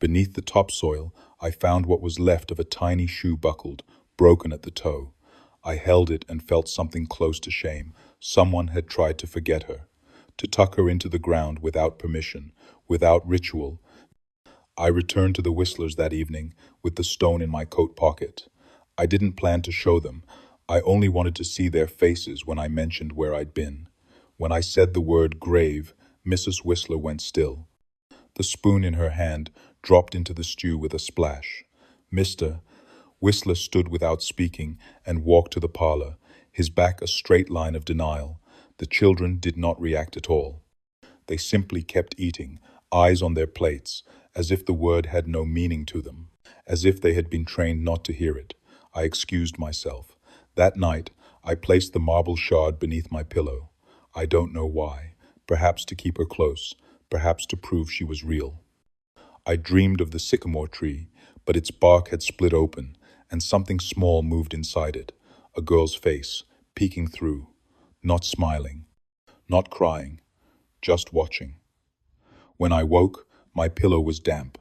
Beneath the topsoil, I found what was left of a tiny shoe buckled, broken at the toe. I held it and felt something close to shame. Someone had tried to forget her, to tuck her into the ground without permission, without ritual. I returned to the Whistlers that evening with the stone in my coat pocket. I didn't plan to show them. I only wanted to see their faces when I mentioned where I'd been. When I said the word grave, Mrs. Whistler went still. The spoon in her hand dropped into the stew with a splash. Mr. Whistler stood without speaking and walked to the parlor, his back a straight line of denial. The children did not react at all. They simply kept eating, eyes on their plates, as if the word had no meaning to them, as if they had been trained not to hear it. I excused myself. That night, I placed the marble shard beneath my pillow. I don't know why. Perhaps to keep her close, perhaps to prove she was real. I dreamed of the sycamore tree, but its bark had split open, and something small moved inside it. A girl's face, peeking through, not smiling, not crying, just watching. When I woke, my pillow was damp,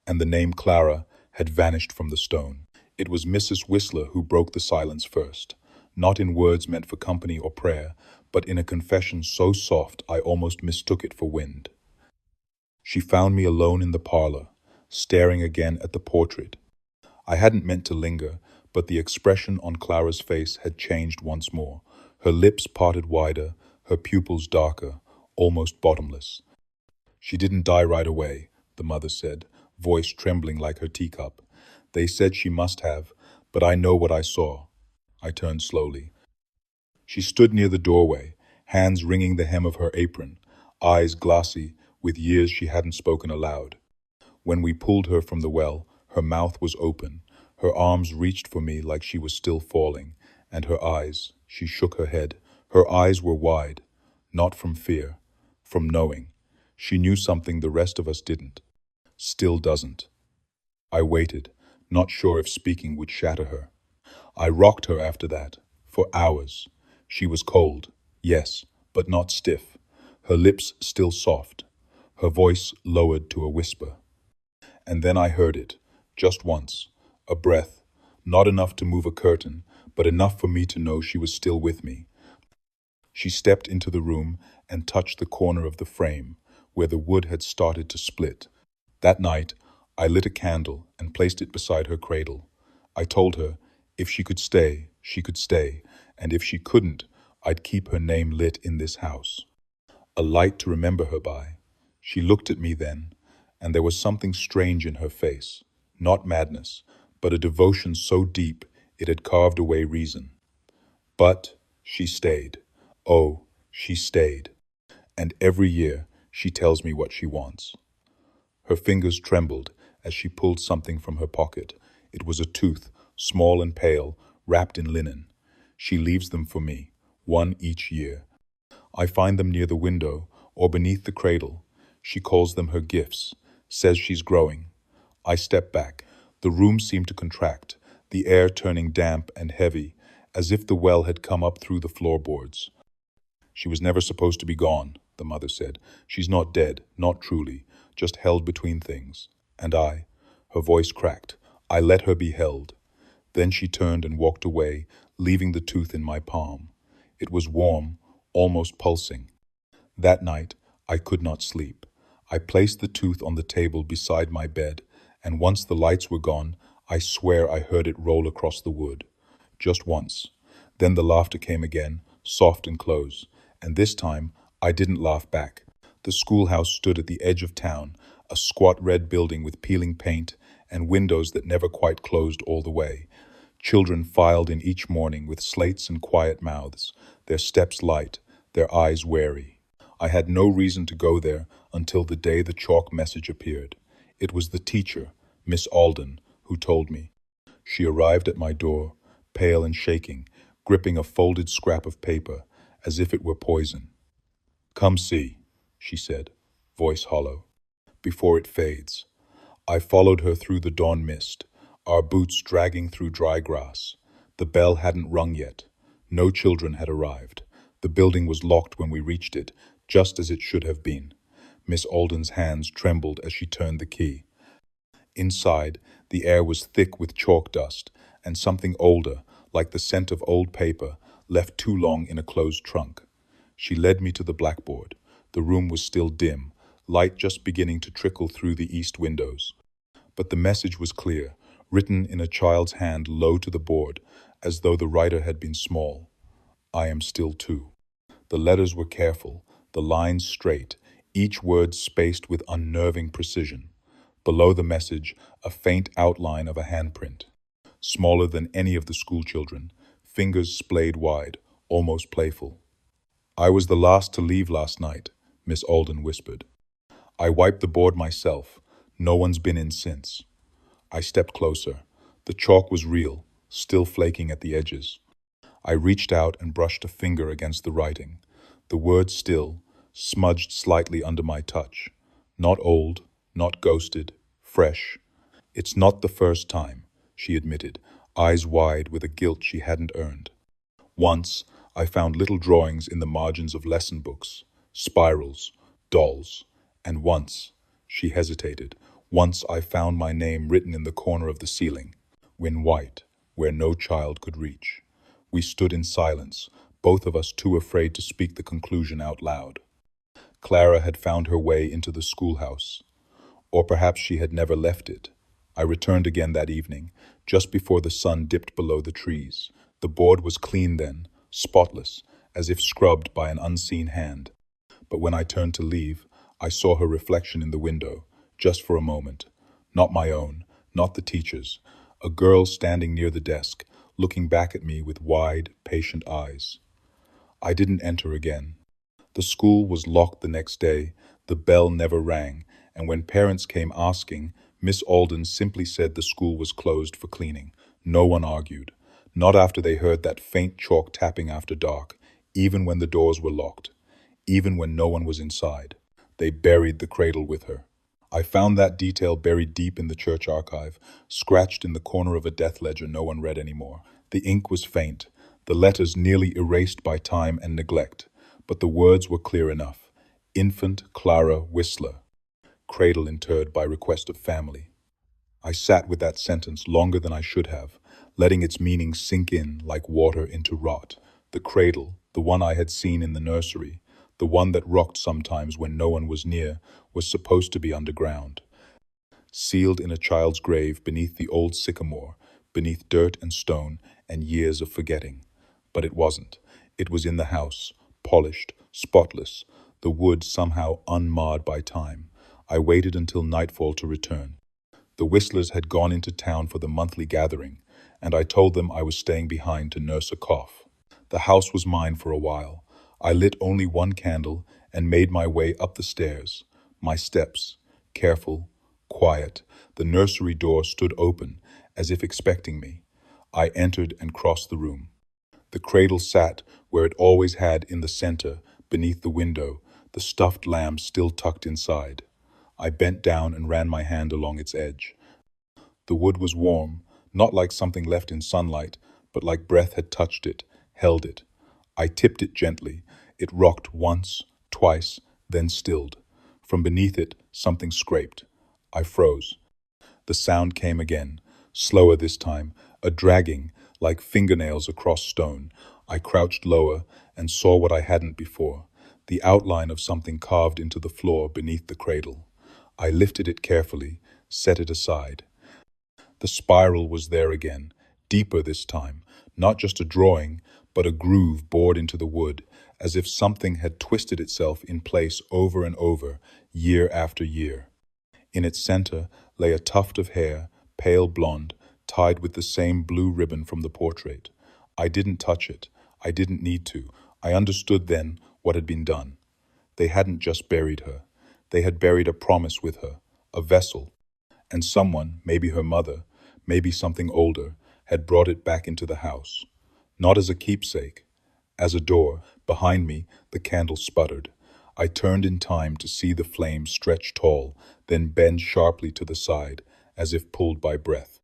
and the name Clara had vanished from the stone. It was Mrs. Whistler who broke the silence first, not in words meant for company or prayer, but in a confession so soft I almost mistook it for wind. She found me alone in the parlor, staring again at the portrait. I hadn't meant to linger, but the expression on Clara's face had changed once more. Her lips parted wider, her pupils darker, almost bottomless. She didn't die right away, the mother said, voice trembling like her teacup. They said she must have, but I know what I saw. I turned slowly. She stood near the doorway, hands wringing the hem of her apron, eyes glassy with years she hadn't spoken aloud. When we pulled her from the well, her mouth was open, her arms reached for me like she was still falling, and her eyes, she shook her head. Her eyes were wide, not from fear, from knowing. She knew something the rest of us didn't, still doesn't. I waited, not sure if speaking would shatter her. I rocked her after that, for hours. She was cold, yes, but not stiff. Her lips still soft, her voice lowered to a whisper. And then I heard it, just once, a breath, not enough to move a curtain, but enough for me to know she was still with me. She stepped into the room and touched the corner of the frame, where the wood had started to split. That night, I lit a candle and placed it beside her cradle. I told her, if she could stay, she could stay, and if she couldn't, I'd keep her name lit in this house. A light to remember her by. She looked at me then, and there was something strange in her face. Not madness, but a devotion so deep it had carved away reason. But she stayed. Oh, she stayed. And every year she tells me what she wants. Her fingers trembled as she pulled something from her pocket. It was a tooth, small and pale, wrapped in linen. She leaves them for me, one each year. I find them near the window or beneath the cradle. She calls them her gifts, says she's growing. I step back. The room seemed to contract, the air turning damp and heavy, as if the well had come up through the floorboards. She was never supposed to be gone, the mother said. She's not dead, not truly, just held between things. And I, her voice cracked, I let her be held. Then she turned and walked away, leaving the tooth in my palm. It was warm, almost pulsing. That night, I could not sleep. I placed the tooth on the table beside my bed, and once the lights were gone, I swear I heard it roll across the wood. Just once. Then the laughter came again, soft and close, and this time I didn't laugh back. The schoolhouse stood at the edge of town, a squat red building with peeling paint and windows that never quite closed all the way. Children filed in each morning with slates and quiet mouths, their steps light, their eyes wary. I had no reason to go there until the day the chalk message appeared. It was the teacher, Miss Alden, who told me. She arrived at my door, pale and shaking, gripping a folded scrap of paper, as if it were poison. "Come see," she said, voice hollow, "before it fades." I followed her through the dawn mist, our boots dragging through dry grass. The bell hadn't rung yet. No children had arrived. The building was locked when we reached it, just as it should have been. Miss Alden's hands trembled as she turned the key. Inside, the air was thick with chalk dust, and something older, like the scent of old paper, left too long in a closed trunk. She led me to the blackboard. The room was still dim, light just beginning to trickle through the east windows. But the message was clear, written in a child's hand low to the board, as though the writer had been small. "I am still two." The letters were careful, the lines straight, each word spaced with unnerving precision. Below the message, a faint outline of a handprint, smaller than any of the schoolchildren, fingers splayed wide, almost playful. "I was the last to leave last night," Miss Alden whispered. "I wiped the board myself. No one's been in since." I stepped closer. The chalk was real, still flaking at the edges. I reached out and brushed a finger against the writing. The words still, smudged slightly under my touch. Not old, not ghosted, fresh. "It's not the first time," she admitted, eyes wide with a guilt she hadn't earned. "Once, I found little drawings in the margins of lesson books, spirals, dolls. And once," she hesitated, "once I found my name written in the corner of the ceiling, in white, where no child could reach." We stood in silence, both of us too afraid to speak the conclusion out loud. Clara had found her way into the schoolhouse. Or perhaps she had never left it. I returned again that evening, just before the sun dipped below the trees. The board was clean then, spotless, as if scrubbed by an unseen hand. But when I turned to leave, I saw her reflection in the window, just for a moment. Not my own, not the teacher's. A girl standing near the desk, looking back at me with wide, patient eyes. I didn't enter again. The school was locked the next day, the bell never rang, and when parents came asking, Miss Alden simply said the school was closed for cleaning. No one argued. Not after they heard that faint chalk tapping after dark, even when the doors were locked, even when no one was inside. They buried the cradle with her. I found that detail buried deep in the church archive, scratched in the corner of a death ledger no one read anymore. The ink was faint, the letters nearly erased by time and neglect, but the words were clear enough. Infant Clara Whistler. Cradle interred by request of family. I sat with that sentence longer than I should have, letting its meaning sink in like water into rot. The cradle, the one I had seen in the nursery, the one that rocked sometimes when no one was near, was supposed to be underground, sealed in a child's grave beneath the old sycamore, beneath dirt and stone and years of forgetting. But it wasn't. It was in the house, polished, spotless, the wood somehow unmarred by time. I waited until nightfall to return. The Whistlers had gone into town for the monthly gathering, and I told them I was staying behind to nurse a cough. The house was mine for a while. I lit only one candle and made my way up the stairs. My steps, careful, quiet. The nursery door stood open, as if expecting me. I entered and crossed the room. The cradle sat where it always had in the center, beneath the window, the stuffed lamb still tucked inside. I bent down and ran my hand along its edge. The wood was warm, not like something left in sunlight, but like breath had touched it, held it. I tipped it gently. It rocked once, twice, then stilled. From beneath it, something scraped. I froze. The sound came again, slower this time, a dragging, like fingernails across stone. I crouched lower and saw what I hadn't before, the outline of something carved into the floor beneath the cradle. I lifted it carefully, set it aside. The spiral was there again, deeper this time, not just a drawing, but a groove bored into the wood, as if something had twisted itself in place over and over, year after year. In its center lay a tuft of hair, pale blonde, tied with the same blue ribbon from the portrait. I didn't touch it. I didn't need to. I understood then what had been done. They hadn't just buried her. They had buried a promise with her, a vessel, and someone, maybe her mother, maybe something older, had brought it back into the house. Not as a keepsake. As a door, behind me, the candle sputtered. I turned in time to see the flame stretch tall, then bend sharply to the side, as if pulled by breath.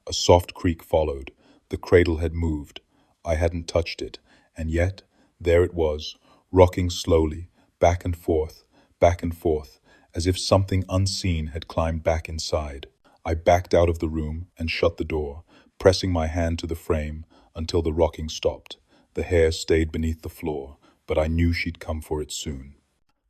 A soft creak followed. The cradle had moved. I hadn't touched it, and yet there it was, rocking slowly, back and forth, as if something unseen had climbed back inside. I backed out of the room and shut the door, pressing my hand to the frame until the rocking stopped. The hair stayed beneath the floor, but I knew she'd come for it soon.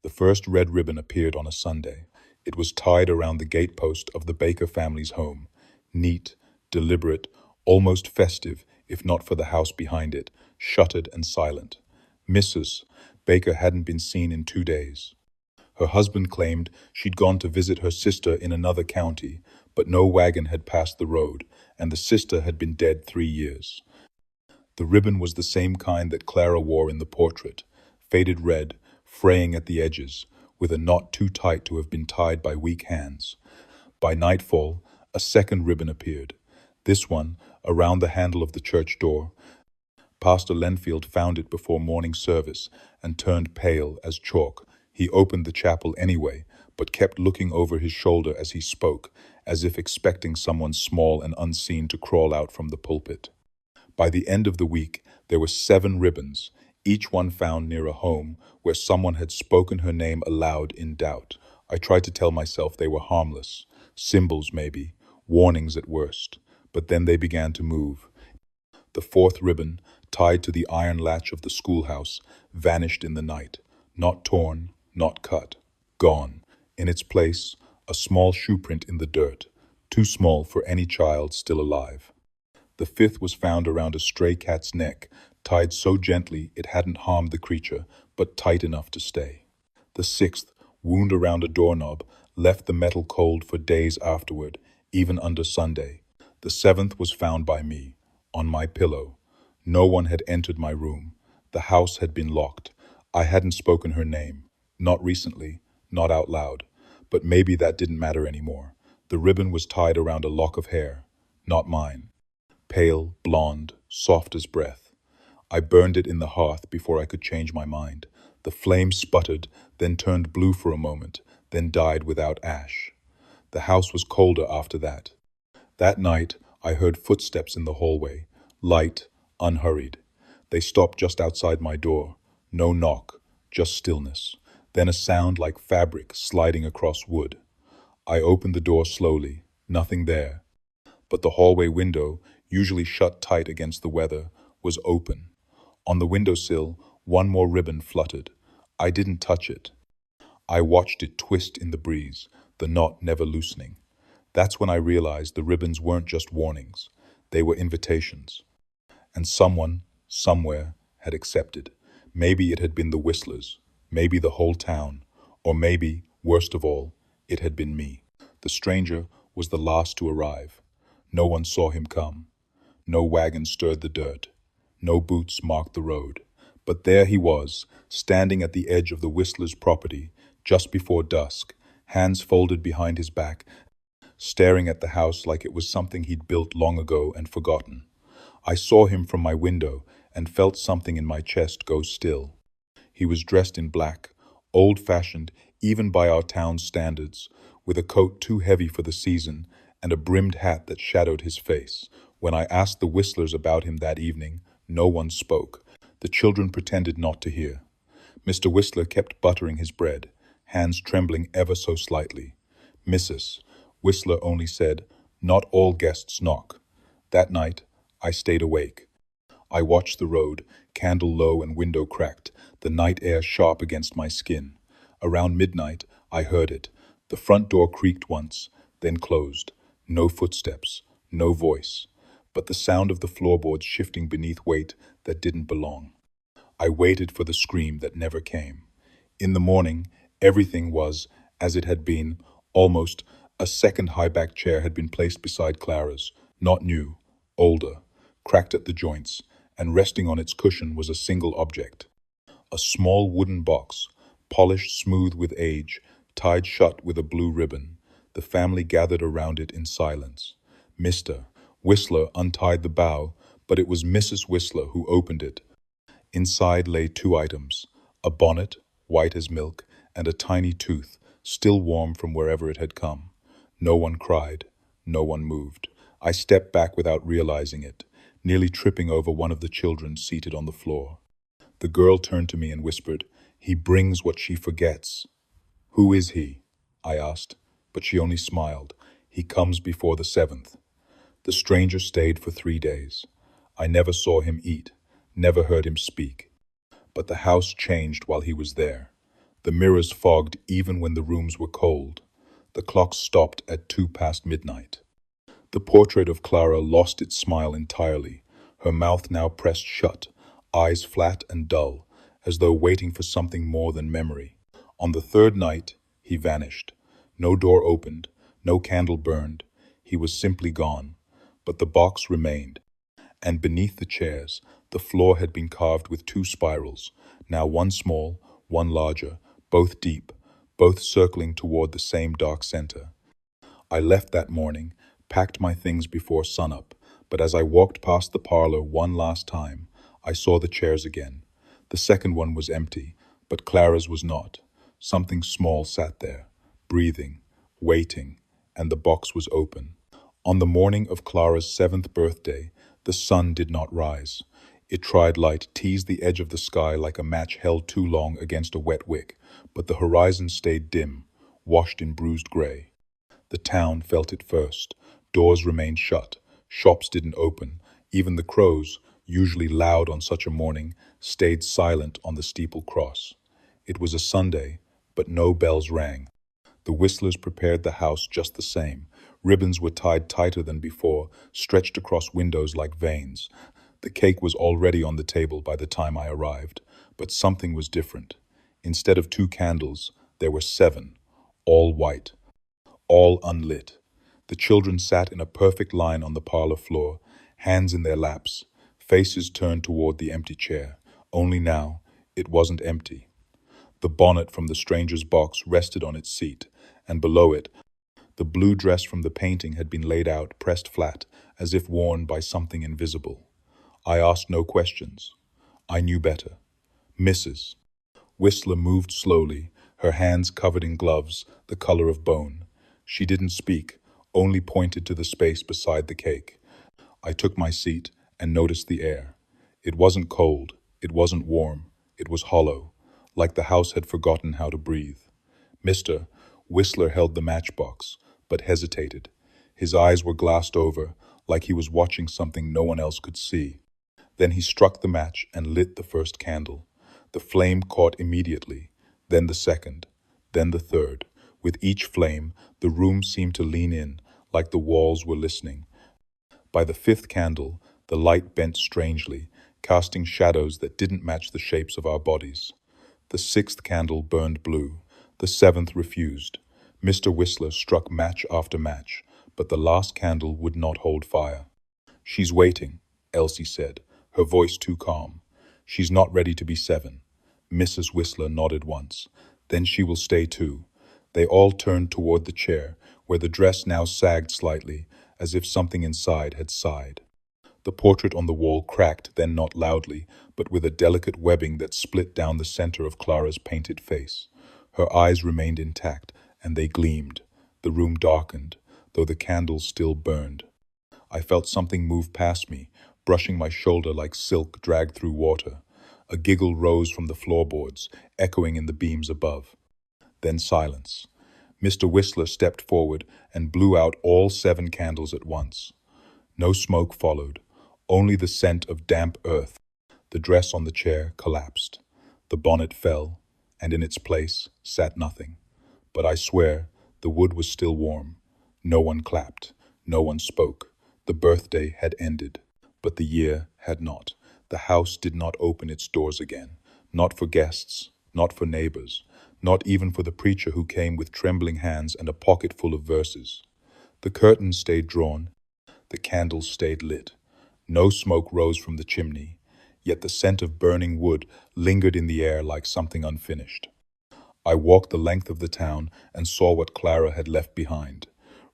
The first red ribbon appeared on a Sunday. It was tied around the gatepost of the Baker family's home. Neat, deliberate, almost festive, if not for the house behind it, shuttered and silent. Mrs. Baker hadn't been seen in 2 days. Her husband claimed she'd gone to visit her sister in another county, but no wagon had passed the road, and the sister had been dead 3 years. The ribbon was the same kind that Clara wore in the portrait, faded red, fraying at the edges, with a knot too tight to have been tied by weak hands. By nightfall, a second ribbon appeared, this one around the handle of the church door. Pastor Lenfield found it before morning service and turned pale as chalk. He opened the chapel anyway, but kept looking over his shoulder as he spoke, as if expecting someone small and unseen to crawl out from the pulpit. By the end of the week, there were 7 ribbons, each one found near a home where someone had spoken her name aloud in doubt. I tried to tell myself they were harmless, symbols maybe, warnings at worst, but then they began to move. The 4th ribbon, tied to the iron latch of the schoolhouse, vanished in the night, not torn, not cut, gone. In its place, a small shoe print in the dirt, too small for any child still alive. The 5th was found around a stray cat's neck, tied so gently it hadn't harmed the creature, but tight enough to stay. The 6th, wound around a doorknob, left the metal cold for days afterward, even under Sunday. The 7th was found by me, on my pillow. No one had entered my room. The house had been locked. I hadn't spoken her name. Not recently, not out loud. But maybe that didn't matter anymore. The ribbon was tied around a lock of hair. Not mine. Pale, blonde, soft as breath. I burned it in the hearth before I could change my mind. The flame sputtered, then turned blue for a moment, then died without ash. The house was colder after that. That night, I heard footsteps in the hallway, light, unhurried. They stopped just outside my door. No knock, just stillness. Then a sound like fabric sliding across wood. I opened the door slowly, nothing there. But the hallway window, usually shut tight against the weather, was open. On the windowsill, one more ribbon fluttered. I didn't touch it. I watched it twist in the breeze, the knot never loosening. That's when I realized the ribbons weren't just warnings. They were invitations. And someone, somewhere, had accepted. Maybe it had been the Whistlers, maybe the whole town, or maybe, worst of all, it had been me. The stranger was the last to arrive. No one saw him come. No wagon stirred the dirt. No boots marked the road. But there he was, standing at the edge of the Whistlers' property, just before dusk, hands folded behind his back, staring at the house like it was something he'd built long ago and forgotten. I saw him from my window and felt something in my chest go still. He was dressed in black, old-fashioned even by our town's standards, with a coat too heavy for the season and a brimmed hat that shadowed his face. When I asked the Whistlers about him that evening, no one spoke. The children pretended not to hear. Mr. Whistler kept buttering his bread, hands trembling ever so slightly. Mrs. Whistler only said, "Not all guests knock." That night, I stayed awake. I watched the road, candle low and window cracked, the night air sharp against my skin. Around midnight, I heard it. The front door creaked once, then closed. No footsteps, no voice, but the sound of the floorboards shifting beneath weight that didn't belong. I waited for the scream that never came. In the morning, everything was as it had been, almost A second high-backed chair had been placed beside Clara's, not new, older, cracked at the joints, and resting on its cushion was a single object. A small wooden box, polished smooth with age, tied shut with a blue ribbon. The family gathered around it in silence. Mr. Whistler untied the bow, but it was Mrs. Whistler who opened it. Inside lay two items, a bonnet, white as milk, and a tiny tooth, still warm from wherever it had come. No one cried. No one moved. I stepped back without realizing it, nearly tripping over one of the children seated on the floor. The girl turned to me and whispered, "He brings what she forgets." "Who is he?" I asked, but she only smiled. "He comes before the seventh." The stranger stayed for 3 days. I never saw him eat, never heard him speak. But the house changed while he was there. The mirrors fogged even when the rooms were cold. The clock stopped at 2 past midnight. The portrait of Clara lost its smile entirely, her mouth now pressed shut, eyes flat and dull, as though waiting for something more than memory. On the third night, he vanished. No door opened, no candle burned. He was simply gone. But the box remained. And beneath the chairs, the floor had been carved with two spirals, now one small, one larger, both deep, both circling toward the same dark center. I left that morning, packed my things before sunup, but as I walked past the parlor one last time, I saw the chairs again. The second one was empty, but Clara's was not. Something small sat there, breathing, waiting, and the box was open. On the morning of Clara's 7th birthday, the sun did not rise. Its tried light teased the edge of the sky like a match held too long against a wet wick, but the horizon stayed dim, washed in bruised gray. The town felt it first. Doors remained shut. Shops didn't open. Even the crows, usually loud on such a morning, stayed silent on the steeple cross. It was a Sunday, but no bells rang. The Whistlers prepared the house just the same. Ribbons were tied tighter than before, stretched across windows like veins. The cake was already on the table by the time I arrived, but something was different. Instead of 2 candles, there were 7, all white, all unlit. The children sat in a perfect line on the parlor floor, hands in their laps, faces turned toward the empty chair. Only now, it wasn't empty. The bonnet from the stranger's box rested on its seat, and below it, the blue dress from the painting had been laid out, pressed flat, as if worn by something invisible. I asked no questions. I knew better. "Mrs." Whistler moved slowly, her hands covered in gloves, the color of bone. She didn't speak, only pointed to the space beside the cake. I took my seat and noticed the air. It wasn't cold, it wasn't warm, it was hollow, like the house had forgotten how to breathe. Mr. Whistler held the matchbox, but hesitated. His eyes were glassed over, like he was watching something no one else could see. Then he struck the match and lit the first candle. The flame caught immediately, then the second, then the third. With each flame, the room seemed to lean in, like the walls were listening. By the 5th candle, the light bent strangely, casting shadows that didn't match the shapes of our bodies. The 6th candle burned blue. The 7th refused. Mr. Whistler struck match after match, but the last candle would not hold fire. "She's waiting," Elsie said, her voice too calm. "She's not ready to be 7. Mrs. Whistler nodded once. "Then she will stay too." They all turned toward the chair, where the dress now sagged slightly, as if something inside had sighed. The portrait on the wall cracked, then not loudly, but with a delicate webbing that split down the center of Clara's painted face. Her eyes remained intact, and they gleamed. The room darkened, though the candles still burned. I felt something move past me, brushing my shoulder like silk dragged through water. A giggle rose from the floorboards, echoing in the beams above. Then silence. Mr. Whistler stepped forward and blew out all 7 candles at once. No smoke followed, only the scent of damp earth. The dress on the chair collapsed. The bonnet fell, and in its place sat nothing. But I swear, the wood was still warm. No one clapped. No one spoke. The birthday had ended, but the year had not. The house did not open its doors again. Not for guests, not for neighbors. not even for the preacher who came with trembling hands and a pocket full of verses. The curtains stayed drawn, the candles stayed lit. No smoke rose from the chimney, yet the scent of burning wood lingered in the air like something unfinished. I walked the length of the town and saw what Clara had left behind.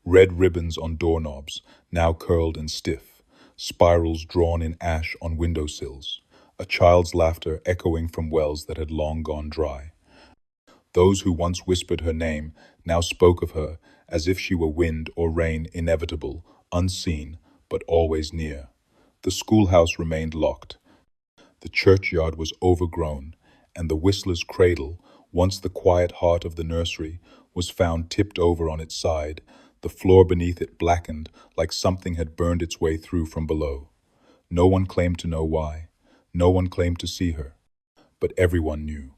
Red ribbons on doorknobs, now curled and stiff, spirals drawn in ash on windowsills, a child's laughter echoing from wells that had long gone dry. Those who once whispered her name now spoke of her as if she were wind or rain, inevitable, unseen, but always near. The schoolhouse remained locked. The churchyard was overgrown, and the Whistler's cradle, once the quiet heart of the nursery, was found tipped over on its side, the floor beneath it blackened like something had burned its way through from below. No one claimed to know why. No one claimed to see her. But everyone knew.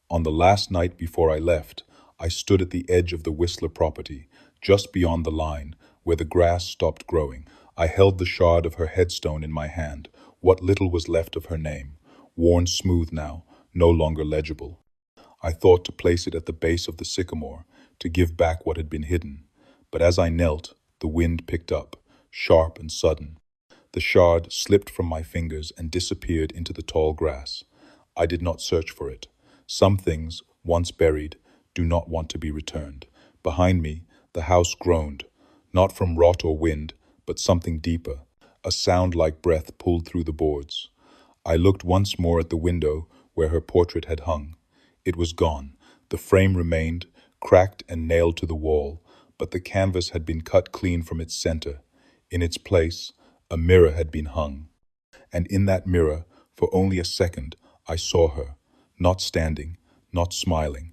On the last night before I left, I stood at the edge of the Whistler property, just beyond the line, where the grass stopped growing. I held the shard of her headstone in my hand, what little was left of her name, worn smooth now, no longer legible. I thought to place it at the base of the sycamore, to give back what had been hidden. But as I knelt, the wind picked up, sharp and sudden. The shard slipped from my fingers and disappeared into the tall grass. I did not search for it. Some things, once buried, do not want to be returned. Behind me, the house groaned, not from rot or wind, but something deeper. A sound like breath pulled through the boards. I looked once more at the window where her portrait had hung. It was gone. The frame remained, cracked and nailed to the wall, but the canvas had been cut clean from its center. In its place, a mirror had been hung. And in that mirror, for only a second, I saw her, not standing, not smiling,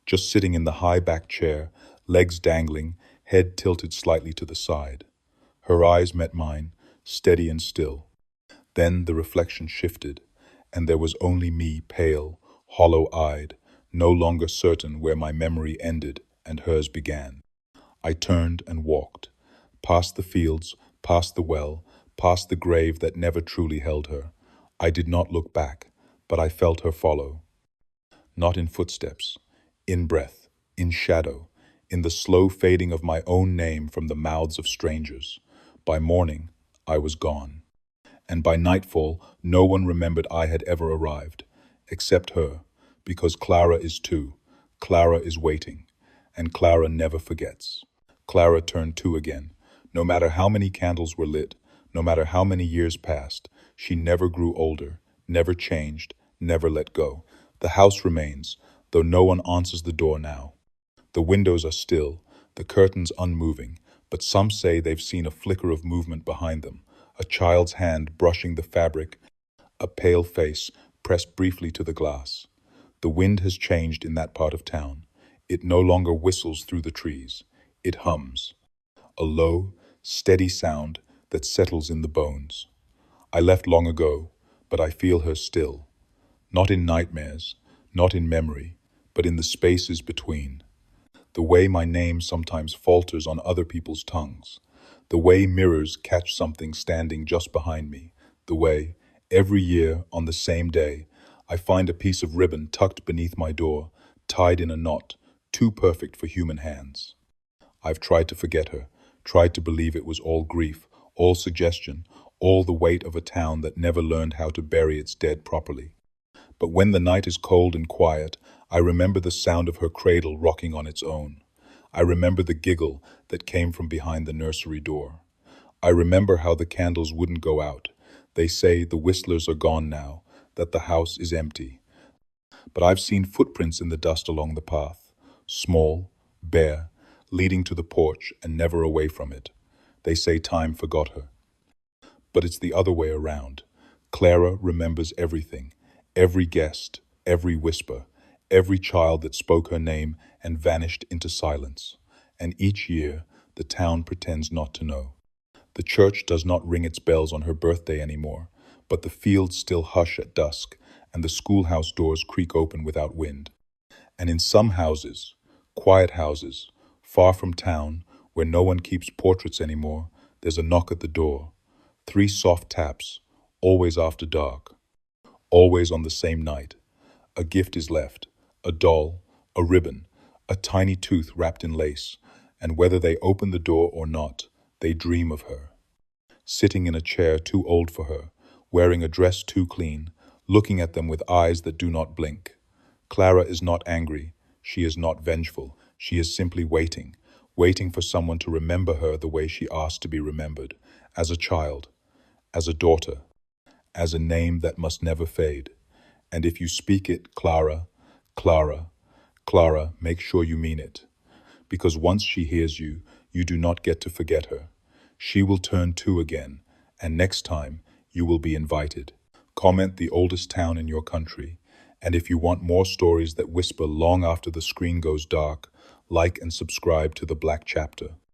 just sitting in the high-backed chair, legs dangling, head tilted slightly to the side. Her eyes met mine, steady and still. Then the reflection shifted, and there was only me, pale, hollow-eyed, no longer certain where my memory ended and hers began. I turned and walked, past the fields, past the well, past the grave that never truly held her. I did not look back, but I felt her follow. Not in footsteps, in breath, in shadow, in the slow fading of my own name from the mouths of strangers. By morning, I was gone. And by nightfall, no one remembered I had ever arrived, except her, because Clara is too. Clara is waiting, and Clara never forgets. Clara turned two again. No matter how many candles were lit, no matter how many years passed, she never grew older, never changed, never let go. The house remains, though no one answers the door now. The windows are still, the curtains unmoving, but some say they've seen a flicker of movement behind them, a child's hand brushing the fabric, a pale face pressed briefly to the glass. The wind has changed in that part of town. It no longer whistles through the trees. It hums, a low, steady sound that settles in the bones. I left long ago, but I feel her still. Not in nightmares, not in memory, but in the spaces between. The way my name sometimes falters on other people's tongues. The way mirrors catch something standing just behind me. The way, every year, on the same day, I find a piece of ribbon tucked beneath my door, tied in a knot, too perfect for human hands. I've tried to forget her, tried to believe it was all grief, all suggestion, all the weight of a town that never learned how to bury its dead properly. But when the night is cold and quiet, I remember the sound of her cradle rocking on its own. I remember the giggle that came from behind the nursery door. I remember how the candles wouldn't go out. They say the Whistlers are gone now, that the house is empty. But I've seen footprints in the dust along the path, small, bare, leading to the porch and never away from it. They say time forgot her. But it's the other way around. Clara remembers everything, every guest, every whisper, every child that spoke her name and vanished into silence. And each year, the town pretends not to know. The church does not ring its bells on her birthday anymore, but the fields still hush at dusk, and the schoolhouse doors creak open without wind. And in some houses, quiet houses, far from town, where no one keeps portraits anymore, there's a knock at the door. 3 soft taps, always after dark, always on the same night. A gift is left, a doll, a ribbon, a tiny tooth wrapped in lace, and whether they open the door or not, they dream of her. Sitting in a chair too old for her, wearing a dress too clean, looking at them with eyes that do not blink. Clara is not angry, she is not vengeful, she is simply waiting, waiting for someone to remember her the way she asked to be remembered, as a child, as a daughter, as a name that must never fade. And if you speak it, Clara, Clara, Clara, make sure you mean it. Because once she hears you, you do not get to forget her. She will turn two again, and next time, you will be invited. Comment the oldest town in your country, and if you want more stories that whisper long after the screen goes dark, like and subscribe to The Black Chapter.